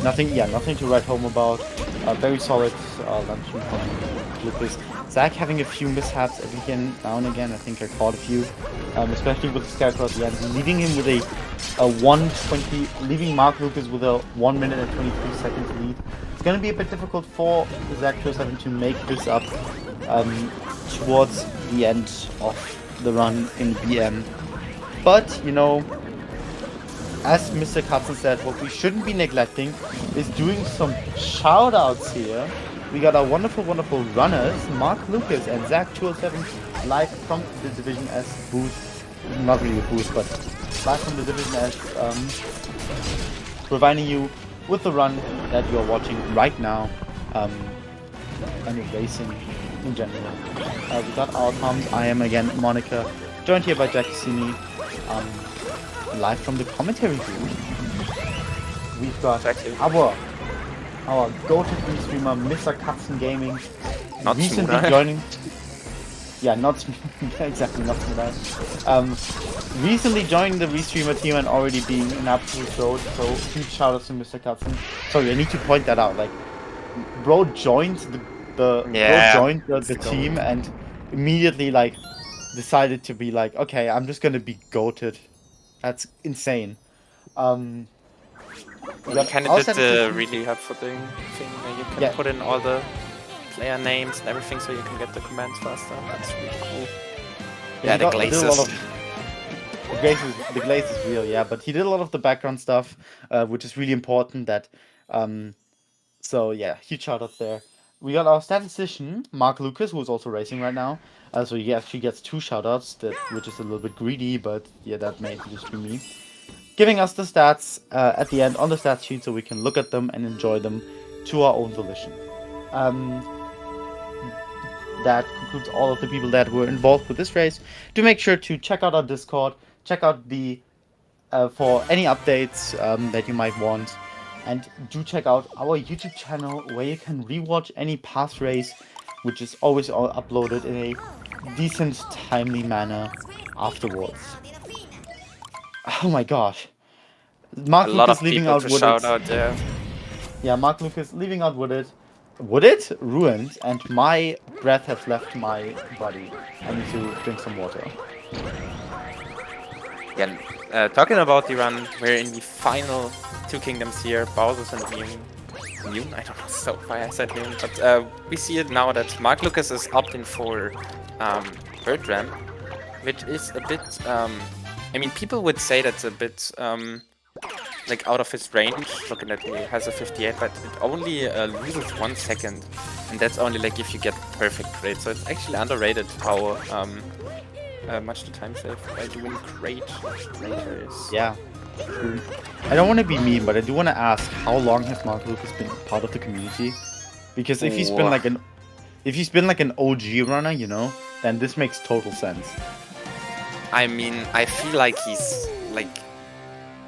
Nothing to write home about. Very solid lunch from Lucas. Zack having a few mishaps now and again. I think I caught a few, especially with the Scarecrow at the end, leaving him with a 1:20, leaving Mark Lucas with a 1 minute and 23 seconds lead. It's going to be a bit difficult for Zack207 to make this up towards the end of the run in BM. But, you know, as Mr. Katzen said, what we shouldn't be neglecting is doing some shout-outs here. We got our wonderful, wonderful runners, Mark Lucas and Zack207, live from the Division S booth. Not really a booth, but live from the Division S, providing you with the run that you're watching right now, and racing in general. We got our comms. I am again Monica, joined here by Jack Cassini, live from the commentary booth. We've got our go-to Restreamer, Mr. Katzen Gaming, not recently Smuda. joining. Yeah, not exactly, not Smuda. Recently joining the Restreamer team and already being an absolute goat. So huge shout out to Mr. Katzen. Sorry, I need to point that out. Like, bro joined the team and immediately like decided to be like, okay, I'm just gonna be goated. That's insane. You kind of did the really helpful thing where you can put in all the player names and everything so you can get the commands faster. That's really cool. Yeah, the glazes. The glaze is real, yeah, but he did a lot of the background stuff, which is really important. So yeah, huge shout out there. We got our statistician, Mark Lucas, who is also racing right now. So he actually gets 2 shoutouts, which is a little bit greedy, but yeah, that may just be me. Giving us the stats at the end on the stat sheet so we can look at them and enjoy them to our own volition. That concludes all of the people that were involved with this race. Do make sure to check out our Discord, check out the for any updates that you might want, and do check out our YouTube channel where you can rewatch any past race, which is always uploaded in a decent, timely manner afterwards. Oh my gosh. Mark Lucas leaving out Wooded. Shout out there. Yeah, Mark Lucas leaving out Wooded. Wooded? Ruined. And my breath has left my body. I need to drink some water. Again, talking about the run, we're in the final two kingdoms here, Bowser's and Mune. Mune? I don't know so why I said Mune, but we see it now that Mark Lucas is opting for Bird Ram, which is a bit, I mean, people would say that's a bit, like out of his range, looking at he has a 58, but it only loses 1 second, and that's only like if you get perfect crate, so it's actually underrated how much the time save by doing crate later is. Yeah. True. I don't want to be mean, but I do want to ask, how long has Mark Lucas been part of the community? Because if he's been like an OG runner, you know, then this makes total sense. I mean, I feel like he's like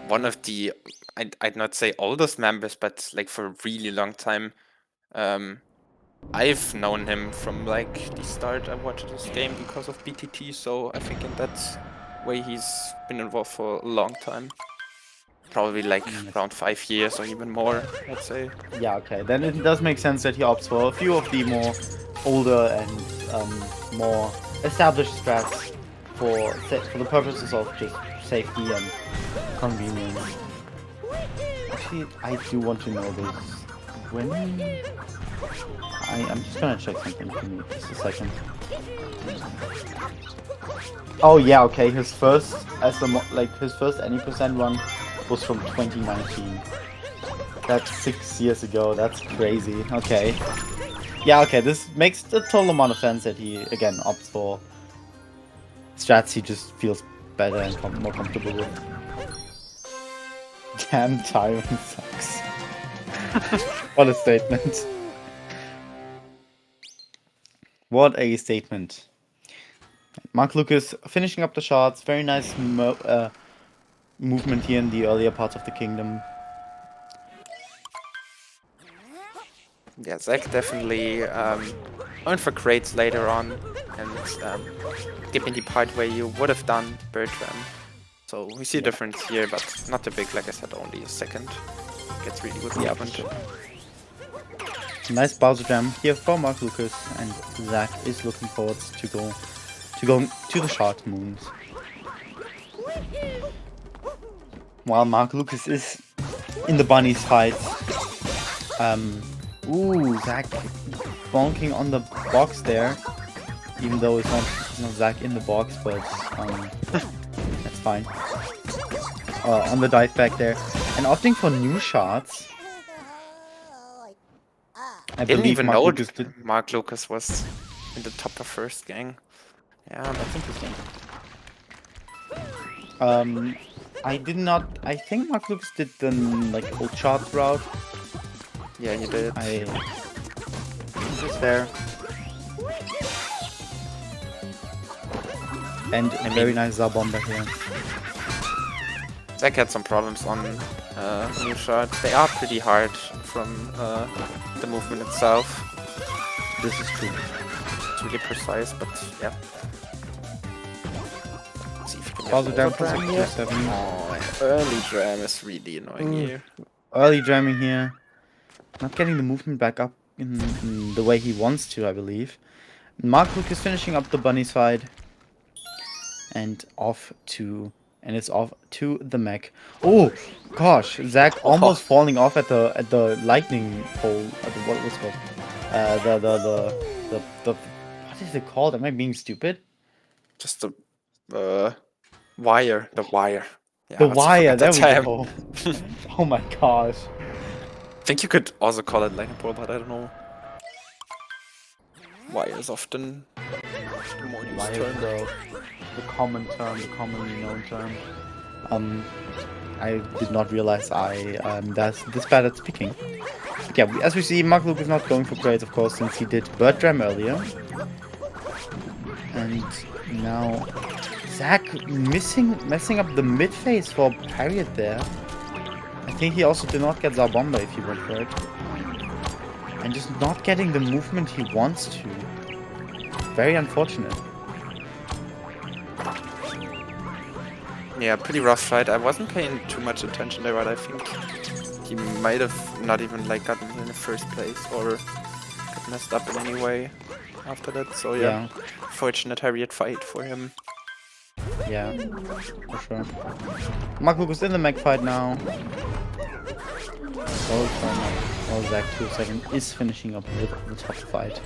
one of the, I'd not say oldest members, but like for a really long time. I've known him from like the start. I watched this game because of BTT, so I think in that way he's been involved for a long time. Probably like around 5 years or even more, I'd say. Yeah, okay. Then it does make sense that he opts for a few of the more older and more established strats for the purposes of just safety and convenience. Actually, I do want to know this. When I'm just gonna check something for me. Just a second. Oh yeah, okay. His first SMO, like his first any percent run was from 2019. That's 6 years ago. That's crazy. Okay. Yeah, okay. This makes a total amount of sense that he again opts for strats he just feels better and more comfortable with. Damn, Tyrant sucks. What a statement. What a statement. Mark Lucas finishing up the shots. Very nice movement here in the earlier parts of the kingdom. Yeah, Zack definitely went for crates later on and skipping the part where you would have done Bird Ram. So we see a difference here, but not too big, like I said, only a second. Gets really good movement. Nice Bowser Jam here for Mark Lucas, and Zack is looking forward to going to the short moons. While Mark Lucas is in the bunnies fight. Ooh, Zack bonking on the box there. Even though it's not Zack in the box, but that's fine. On the dive back there. And opting for new shots. I didn't even know Mark Lucas was in the top of first gang. Yeah, that's interesting. I did not. I think Mark Lucas did the like old shot route. Yeah, he did. Just there. And a very nice Zabomba here. Zack had some problems on new shots. They are pretty hard from the movement itself. This is true. It's really precise, but yeah. Let's see if you can Bowser down for Zack207. Oh, early jam is really annoying here. Early jamming here. Not getting the movement back up in the way he wants to, I believe. Mark Lucas finishing up the bunny side. And it's off to the mech. Oh gosh, Zack almost falling off at the lightning pole. What was it called? The what is it called? Am I being stupid? Just the wire. The wire. Yeah, the wire. There we go. Oh my gosh. I think you could also call it lightning pole, but I don't know. Wire is often the more used term. The common term, the commonly known term. I did not realize that's this bad at speaking. But yeah, as we see, Mark Lucas is not going for grades, of course, since he did Bird Ram earlier. And now Zack messing up the mid phase for Harriet there. I think he also did not get Zabomba if he went for it. And just not getting the movement he wants to. Very unfortunate. Yeah, pretty rough fight. I wasn't paying too much attention there, but I think he might have not even like gotten in the first place or got messed up in any way after that. So yeah. Fortunate Harriet fight for him. Yeah, for sure. Mark Lukas in the mech fight now. Well, Zack207 is finishing up the top fight.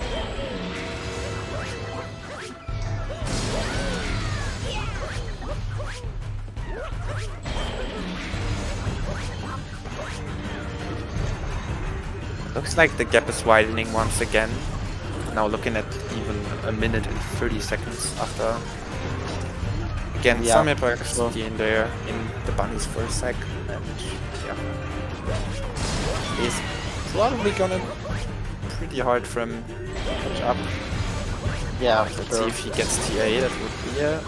Looks like the gap is widening once again. Now looking at even a minute and 30 seconds after. Again, some adversity in there in the bunnies for a sec, and yeah, he's probably gonna pretty hard from catch up. Yeah, let's see if he gets TA. That would be yeah.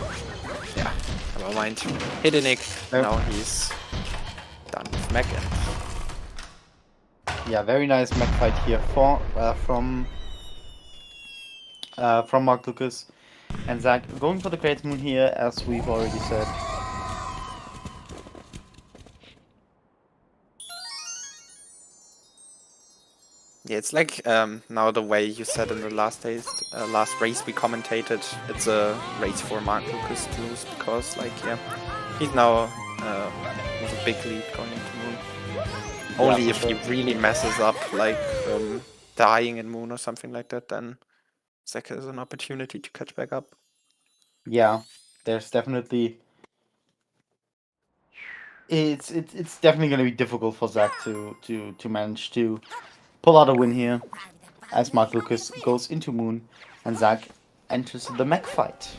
Never mind. Hit a Nick. Now he's done with mech. Yeah, very nice mech fight here from Mark Lukas and Zack. Going for the Great Moon here, as we've already said. Yeah, it's like now the way you said in the last race we commentated. It's a race for Mark Lukas to lose because, like, yeah, he's now with a big lead going into Moon. Only if he really messes up, like dying in Moon or something like that, then Zack has an opportunity to catch back up. Yeah, there's definitely it's definitely going to be difficult for Zack to manage to pull out a win here, as Mark Lukas goes into Moon and Zack enters the mech fight.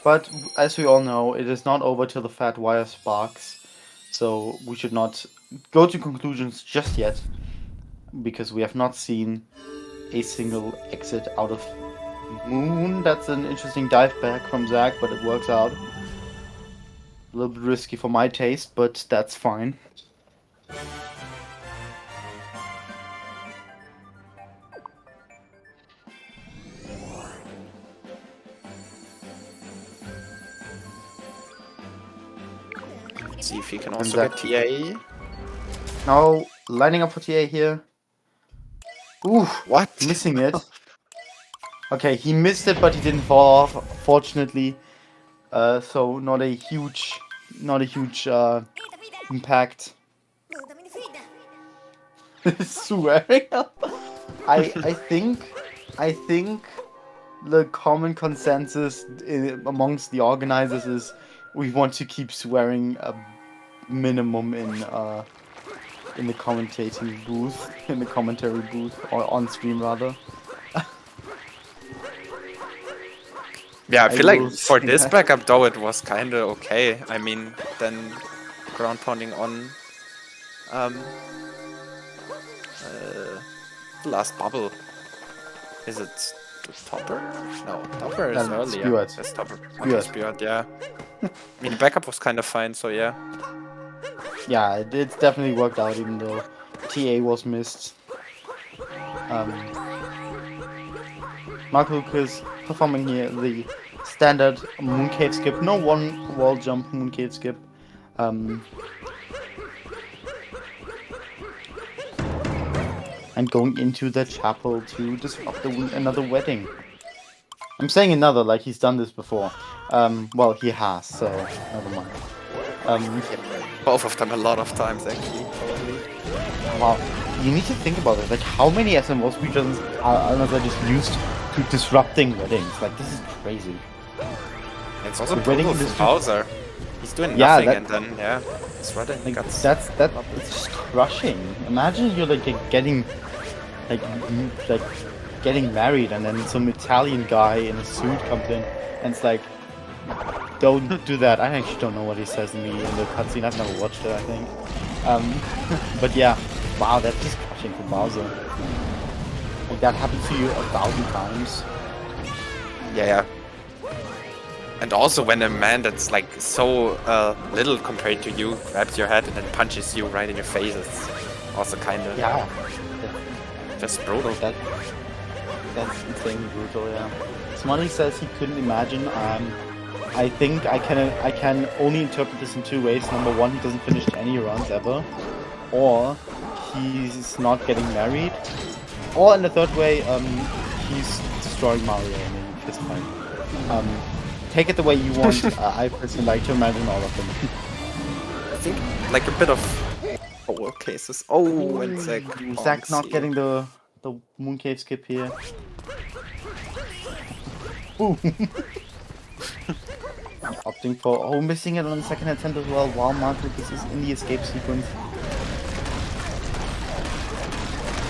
But as we all know, it is not over till the fat wire sparks, so we should not go to conclusions just yet, because we have not seen a single exit out of Moon. That's an interesting dive back from Zack, but it works out. A little bit risky for my taste, but that's fine. Let's see if he can also get TA. Now, lining up for TA here. Ooh, what? Missing it. Okay, he missed it, but he didn't fall off, fortunately. So not a huge impact. Swearing. I think the common consensus amongst the organizers is we want to keep swearing a minimum in the commentating booth, in the commentary booth, or on stream rather. Yeah, I feel like for this backup though it was kinda okay. I mean, then ground pounding on the last bubble. Is it the topper? No, topper is earlier. Speward. That's topper. Okay, Speward, yeah. I mean, the backup was kind of fine, so yeah. Yeah, it definitely worked out, even though TA was missed. Mark Lukas performing here the standard mooncave skip, no one wall jump mooncave skip. And going into the chapel to disrupt another wedding. I'm saying another, like he's done this before. Well, he has, so never mind. Both of them a lot of times, actually, probably. Wow, you need to think about it. Like, how many SMO speedruns are just used to disrupting weddings? Like, this is crazy. It's also brutal for Bowser. He's doing nothing, and then it's running. Like, it's just crushing. Imagine you're like getting married, and then some Italian guy in a suit comes in, and it's like, don't do that. I actually don't know what he says in the cutscene. I've never watched it, I think. But yeah, wow, that's just crushing for Bowser. Like, that happened to you 1,000 times. Yeah. And also when a man that's like so little compared to you grabs your head and then punches you right in your face, it's also kind of just brutal. That's insanely brutal. Yeah. Smutty says he couldn't imagine. I think I can only interpret this in two ways. Number one, he doesn't finish any runs ever, or he's not getting married, or in the third way, he's destroying Mario in a fist fight. Take it the way you want. I personally like to imagine all of them. I think like a bit of cases. Oh, and Zack. Zack not getting the Mooncave skip here. Ooh. Opting for missing it on the second attempt as well, while Mark Lucas is in the escape sequence.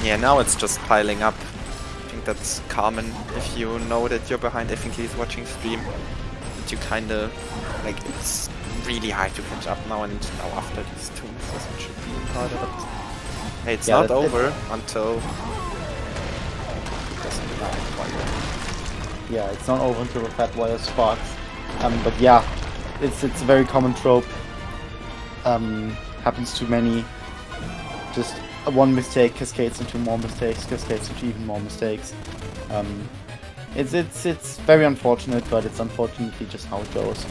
Yeah, now it's just piling up. I think that's common if you know that you're behind. I think he's watching stream. That you kind of like, it's really hard to catch up now, and now after these two misses it should be harder. But hey, it's not over until. Yeah, it's not over until the fat wire sparks. But yeah, it's a very common trope. Happens to many. Just one mistake cascades into more mistakes, cascades into even more mistakes. It's very unfortunate, but it's unfortunately just how it goes.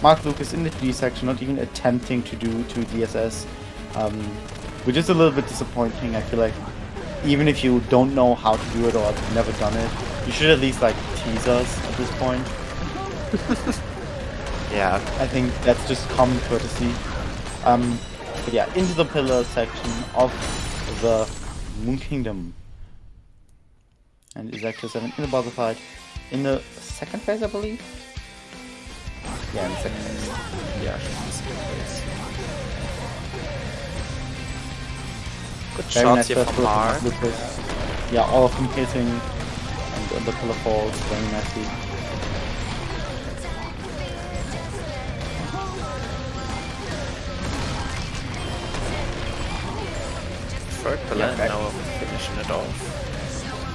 Mark Lucas in the D section, not even attempting to do 2 DSS, which is a little bit disappointing. I feel like even if you don't know how to do it or have never done it, you should at least like tease us at this point. Yeah, I think that's just common courtesy. But yeah, into the pillar section of the Moon Kingdom. And Zack207 in the buzzer fight. In the second phase, I believe? Yeah, in the second phase. Yeah, second phase. Good Very shots nice here first from Mark. Lucas. Yeah, all of them hitting. And the pillar falls very nicely. Third pillar, now finishing it off.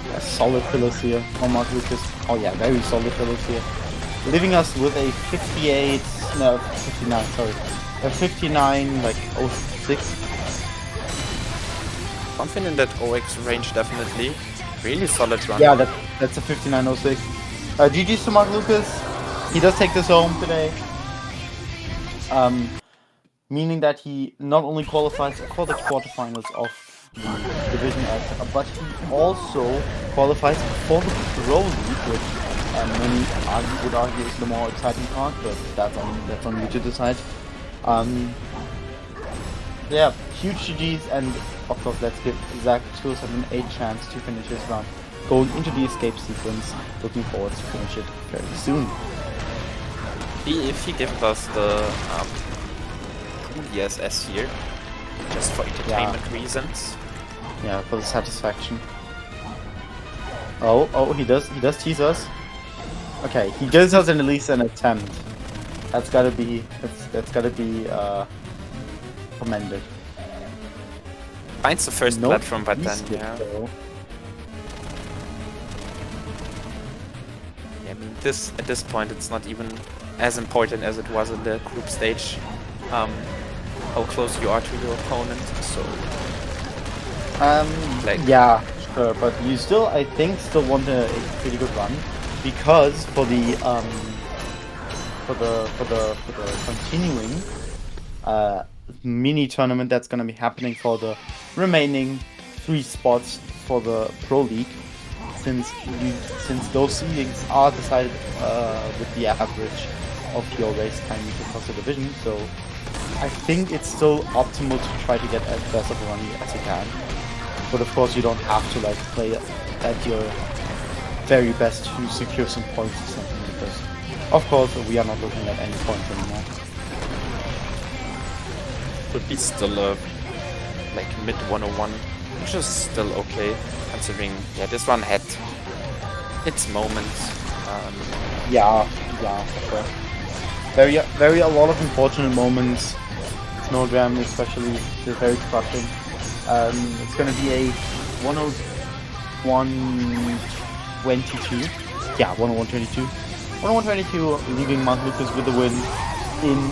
Yeah, solid pillars here from Mark Lucas. Oh yeah, very solid pillars here. Leaving us with a 59, sorry. A 59, like, 06. Something in that OX range, definitely. Really solid run. Yeah, that's a 59.06. GG's to Mark Lucas. He does take this home today. Meaning that he not only qualifies for the quarterfinals of the Division X, but he also qualifies for the Pro League, which many would argue is the more exciting part, but that's on you to decide. Yeah, huge GG's, and of course let's give Zack207 a chance to finish his run. Going into the escape sequence, looking forward to finish it very soon. If he gives us the DSS here, just for entertainment reasons. Yeah, for the satisfaction. Oh, he does tease us. Okay, he gives us at least an attempt. That's gotta be commended. Finds the first platform, but then yeah. Yeah, I mean at this point it's not even as important as it was in the group stage. How close you are to your opponent, so yeah, sure, but you still, I think, want a pretty good run, because for the continuing mini tournament that's gonna be happening for the remaining 3 spots for the Pro League, since those seedings are decided with the average of your race time across the division, so I think it's still optimal to try to get as best of a run as you can. But of course you don't have to like play at your very best to secure some points or something, because of course we are not looking at any points anymore. Could be still a like mid 101, which is still okay considering this run had its moments. Yeah, sure. Very a lot of unfortunate moments. Snowdram especially is very crushing. It's gonna be a 101.22. Yeah, 101.22. 101.22, leaving Mark Lucas with the win in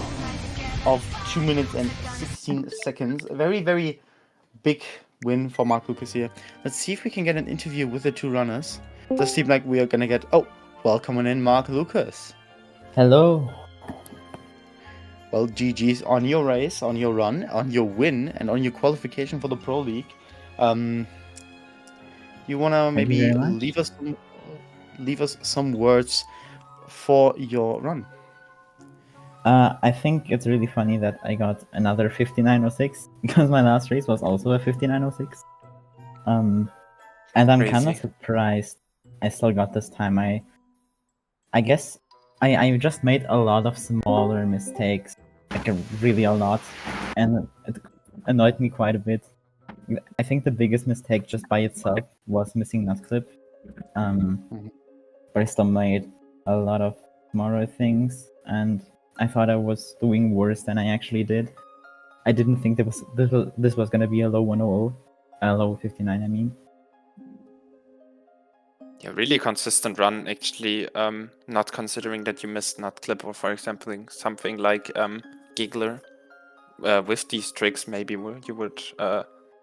of 2 minutes and 16 seconds. A very, very big win for Mark Lucas here. Let's see if we can get an interview with the 2 runners. It does seem like we are gonna get... Oh, welcome in, Mark Lucas. Hello. Well, GG's on your race, on your run, on your win, and on your qualification for the Pro League. You wanna maybe leave us leave us some words for your run. I think it's really funny that I got another 5906 because my last race was also a 5906. And I'm kind of Crazy. surprised I still got this time. I guess I just made a lot of smaller mistakes, like really a lot, and it annoyed me quite a bit. I think the biggest mistake just by itself was missing nut clip. But I still made a lot of smaller things, and I thought I was doing worse than I actually did. I didn't think this was gonna be a low 100, a low 59. I mean. Yeah, really consistent run actually. Not considering that you missed nut clip or, for example, something like Giggler. With these tricks, maybe you would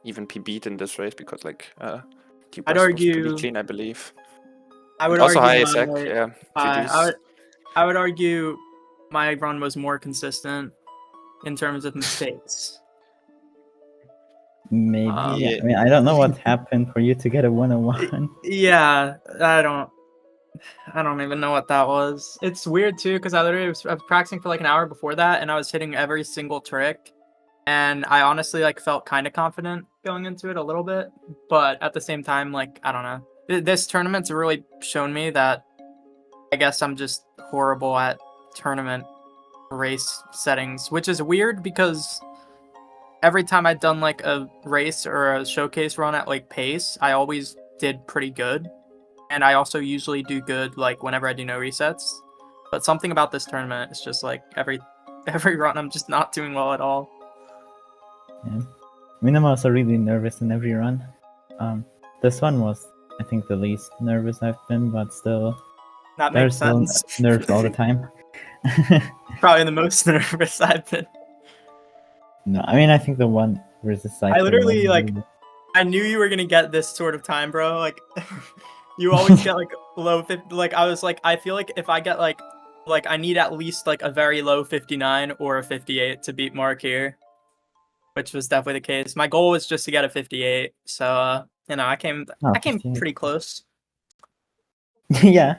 even be beat in this race because like the I'd was pretty argue. clean, I believe. I would And also argue hi my, Zack, yeah. I would argue my run was more consistent in terms of mistakes. Maybe. Yeah. I mean, I don't know what happened for you to get a 101. Yeah, I don't even know what that was. It's weird too because I was practicing for like an hour before that, and I was hitting every single trick, and I honestly like felt kind of confident going into it a little bit, but at the same time, like I don't know. This tournament's really shown me that I guess I'm just horrible at tournament race settings, which is weird because every time I'd done like a race or a showcase run at like pace, I always did pretty good. And I also usually do good like whenever I do no resets. But something about this tournament is just like every run I'm just not doing well at all. Yeah. I mean, I'm also really nervous in every run. This one was, I think, the least nervous I've been, but still, That there's makes still sense. nerves all the time. Probably the most nervous I've been. No, I mean, I think the one versus Cypher I literally was like really- I knew you were gonna get this sort of time, bro. Like you always get like low 50. Like I was like, I feel like if I get like I need at least like a very low 59 or a 58 to beat Mark here, which was definitely the case. My goal was just to get a 58, so you know I came 58. pretty close. Yeah,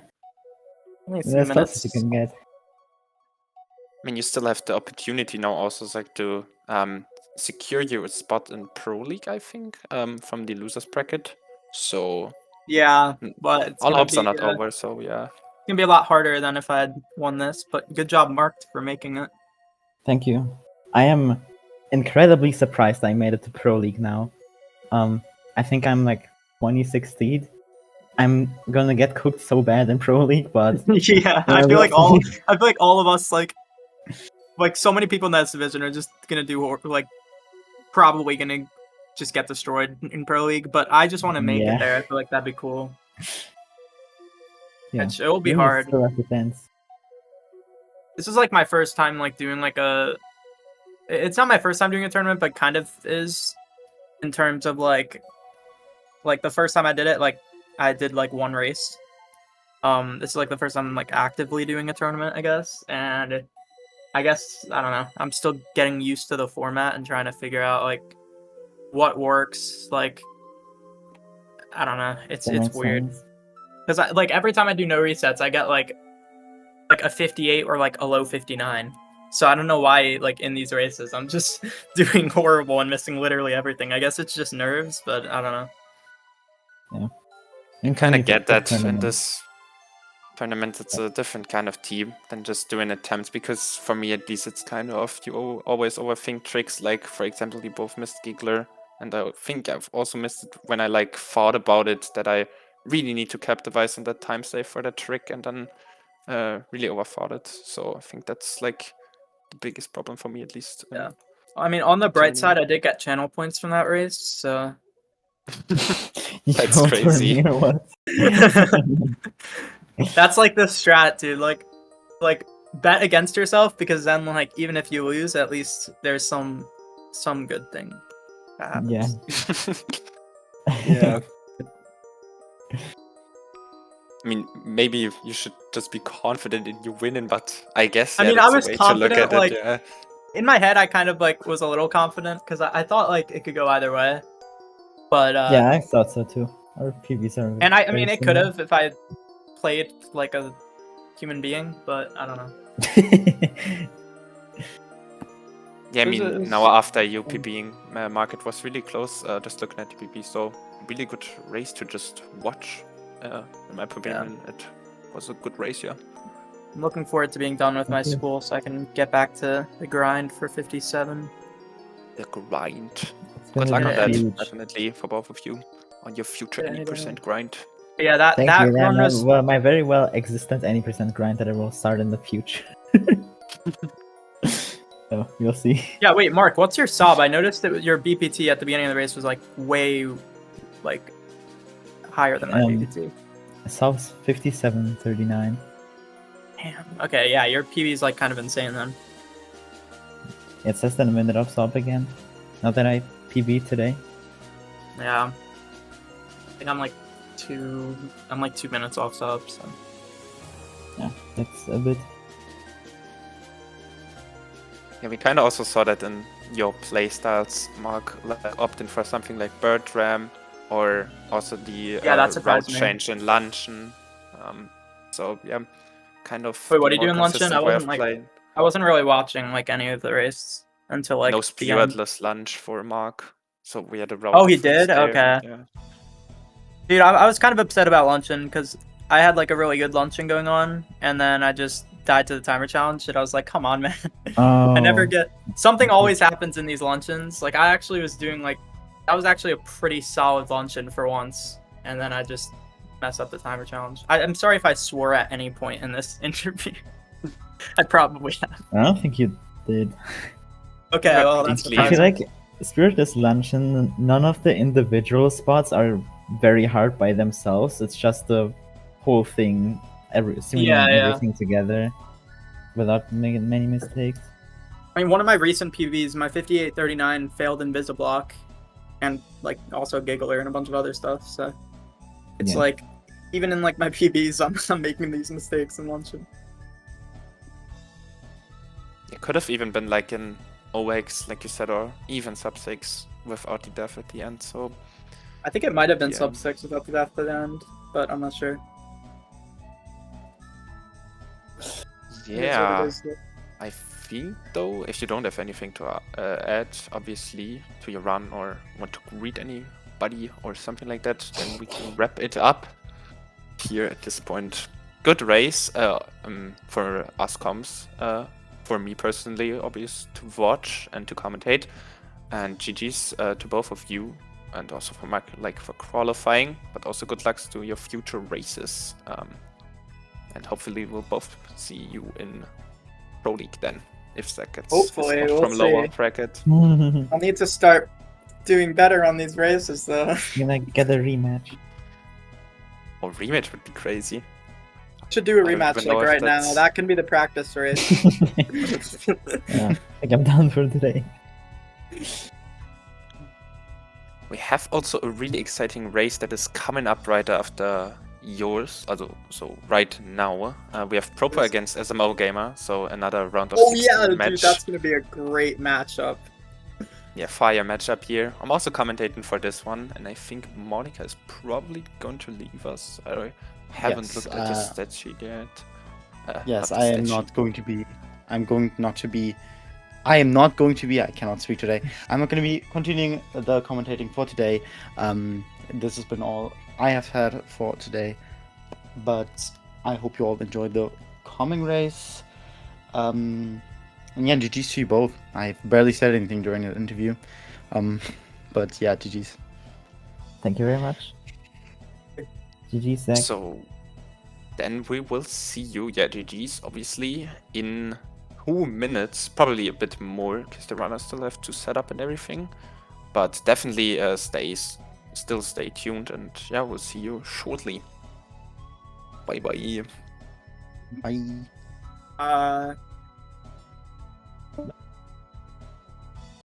Only a few that's close as you minutes. can get. I mean, you still have the opportunity now also like to secure your spot in Pro League, I think, from the losers bracket. So Yeah, but it's all gonna hopes be, are not over. So yeah. It's gonna be a lot harder than if I had won this. But good job, Mark, for making it. Thank you. I am incredibly surprised I made it to Pro League now. I think I'm like 26th seed. I'm gonna get cooked so bad in Pro League, but Yeah, I feel like all of us like so many people in that division are just gonna do like probably gonna just get destroyed in Pro League. But I just want to make Yeah. it there. I feel like that'd be cool. yeah, It will be Really hard. still at the dance. This is like my first time like doing like a. It's not my first time doing a tournament, but kind of is, in terms of like the first time I did it, like I did like one race. This is like the first time I'm like actively doing a tournament, I guess, and I guess I don't know. I'm still getting used to the format and trying to figure out like what works. Like I don't know. It's That makes weird sense. because I like every time I do no resets, I get like a 58 or like a low 59. So I don't know why like in these races I'm just doing horrible and missing literally everything. I guess it's just nerves, but I don't know. You kind of get that in tournament. this tournament. It's a different kind of team than just doing attempts, because for me at least it's kind of you always overthink tricks. Like for example, you both missed Giggler, and I think I've also missed it when I like thought about it that I really need to capitalize on that time save for that trick, and then really overthought it. So I think that's like the biggest problem for me at least. Yeah. I mean, on the bright Tournament. side, I did get channel points from that race, so That's Your crazy. turnier was- that's like the strat, dude. Like bet against yourself, because then like even if you lose, at least there's some good thing that happens. Yeah. Yeah. I mean, maybe you should just be confident in you winning, but I guess I yeah, mean, that's I was the way to look confident, at like, it. Yeah. In my head, I kind of like was a little confident because I thought like it could go either way. But Yeah, I thought so too. Our PVs are and I very mean, it could similar. have if I played like a human being, but I don't know. Yeah, I It was- mean, it was- now after you PBing, market was really close. Just looking at the PB, so really good race to just watch. In my opinion, it was a good race, yeah. I'm looking forward to being done with my Thank you. school so I can get back to the grind for 57. The grind. It's Good gonna luck be on that, huge. definitely, for both of you. On your future Yeah, 80% grind. Yeah, that Thank that you. run Then, was well, my very well existent 80% grind that I will start in the future. So you'll see. Yeah, wait, Mark, what's your sob? I noticed that your BPT at the beginning of the race was like way like higher than my BPT. Subs 57.39. Damn. Okay, yeah, your PB is like kind of insane then. It's less than a minute of sub again. Now that I PB today. Yeah. I think I'm like 2 minutes off sub, so Yeah, that's a bit. Yeah, we kind of also saw that in your playstyles, Mark, like opting for something like Bird Ram, or also the Yeah, that route surprised me. change in Luncheon. So yeah, kind of. Wait, what the are you more doing, Luncheon? consistent I way wasn't of like playing. I wasn't really watching like any of the races until like No the end. spiritless lunch for Mark. So we had a route. Oh, he of freeze did? there, Okay. Yeah. Dude, I was kind of upset about Luncheon because I had like a really good Luncheon going on, and then I just died to the timer challenge, and I was like, come on, man. Oh. I never get... Something always happens in these Luncheons. Like, I actually was doing like... That was actually a pretty solid Luncheon for once, and then I just messed up the timer challenge. I'm sorry if I swore at any point in this interview. I probably have. I don't think you did. Okay, well, that's Completely. I feel surprising. like Spiritless Luncheon, none of the individual spots are very hard by themselves. It's just the whole thing, assuming Yeah. everything together without making many mistakes. I mean, one of my recent PBs, my 5839 failed Invisiblock, and like also Giggler and a bunch of other stuff. So it's Yeah. like, even in like my PBs, I'm making these mistakes in Luncheon. It could have even been like in OX, like you said, or even sub 6 without the death at the end. So I think it might have been Yeah. sub 6 without the death at the end, but I'm not sure. It is what it yeah. is. I think though, if you don't have anything to add, obviously, to your run or want to greet anybody or something like that, then we can wrap it up here at this point. Good race for us comms. For me personally, obvious to watch and to commentate, and GG's to both of you, and also for Mark, like for qualifying, but also good luck to your future races. And hopefully we'll both see you in Pro League then, if Zack gets his Hopefully, spot we'll from lower see. bracket. I'll need to start doing better on these races, though. Gonna get a rematch. Or rematch would be crazy. Should do a I don't rematch even know like if right now. that's- That can be the practice race. Yeah, I think I'm done for today. We have also a really exciting race that is coming up right after yours, also so right now. We have Proper Yes. against SMO Gamer, so another round of Oh 16 yeah, match. dude, that's gonna be a great matchup. Yeah, fire matchup here. I'm also commentating for this one, and I think Monica is probably going to leave us. I haven't Yes, looked at the stat sheet yet. Yes, not the I am stat not sheet. going to be. I'm going not to be. I am not going to be. I cannot speak today. I'm not going to be continuing the commentating for today. This has been all I have had for today. But I hope you all enjoyed the coming race. And yeah, GG's to you both. I barely said anything during the interview. But yeah, GG's. Thank you very much. GG, Zack. So then we will see you, yeah, GG's, obviously, in 2 minutes, probably a bit more, because the runners still have to set up and everything. But definitely still stay tuned, and yeah, we'll see you shortly. Bye bye. Bye.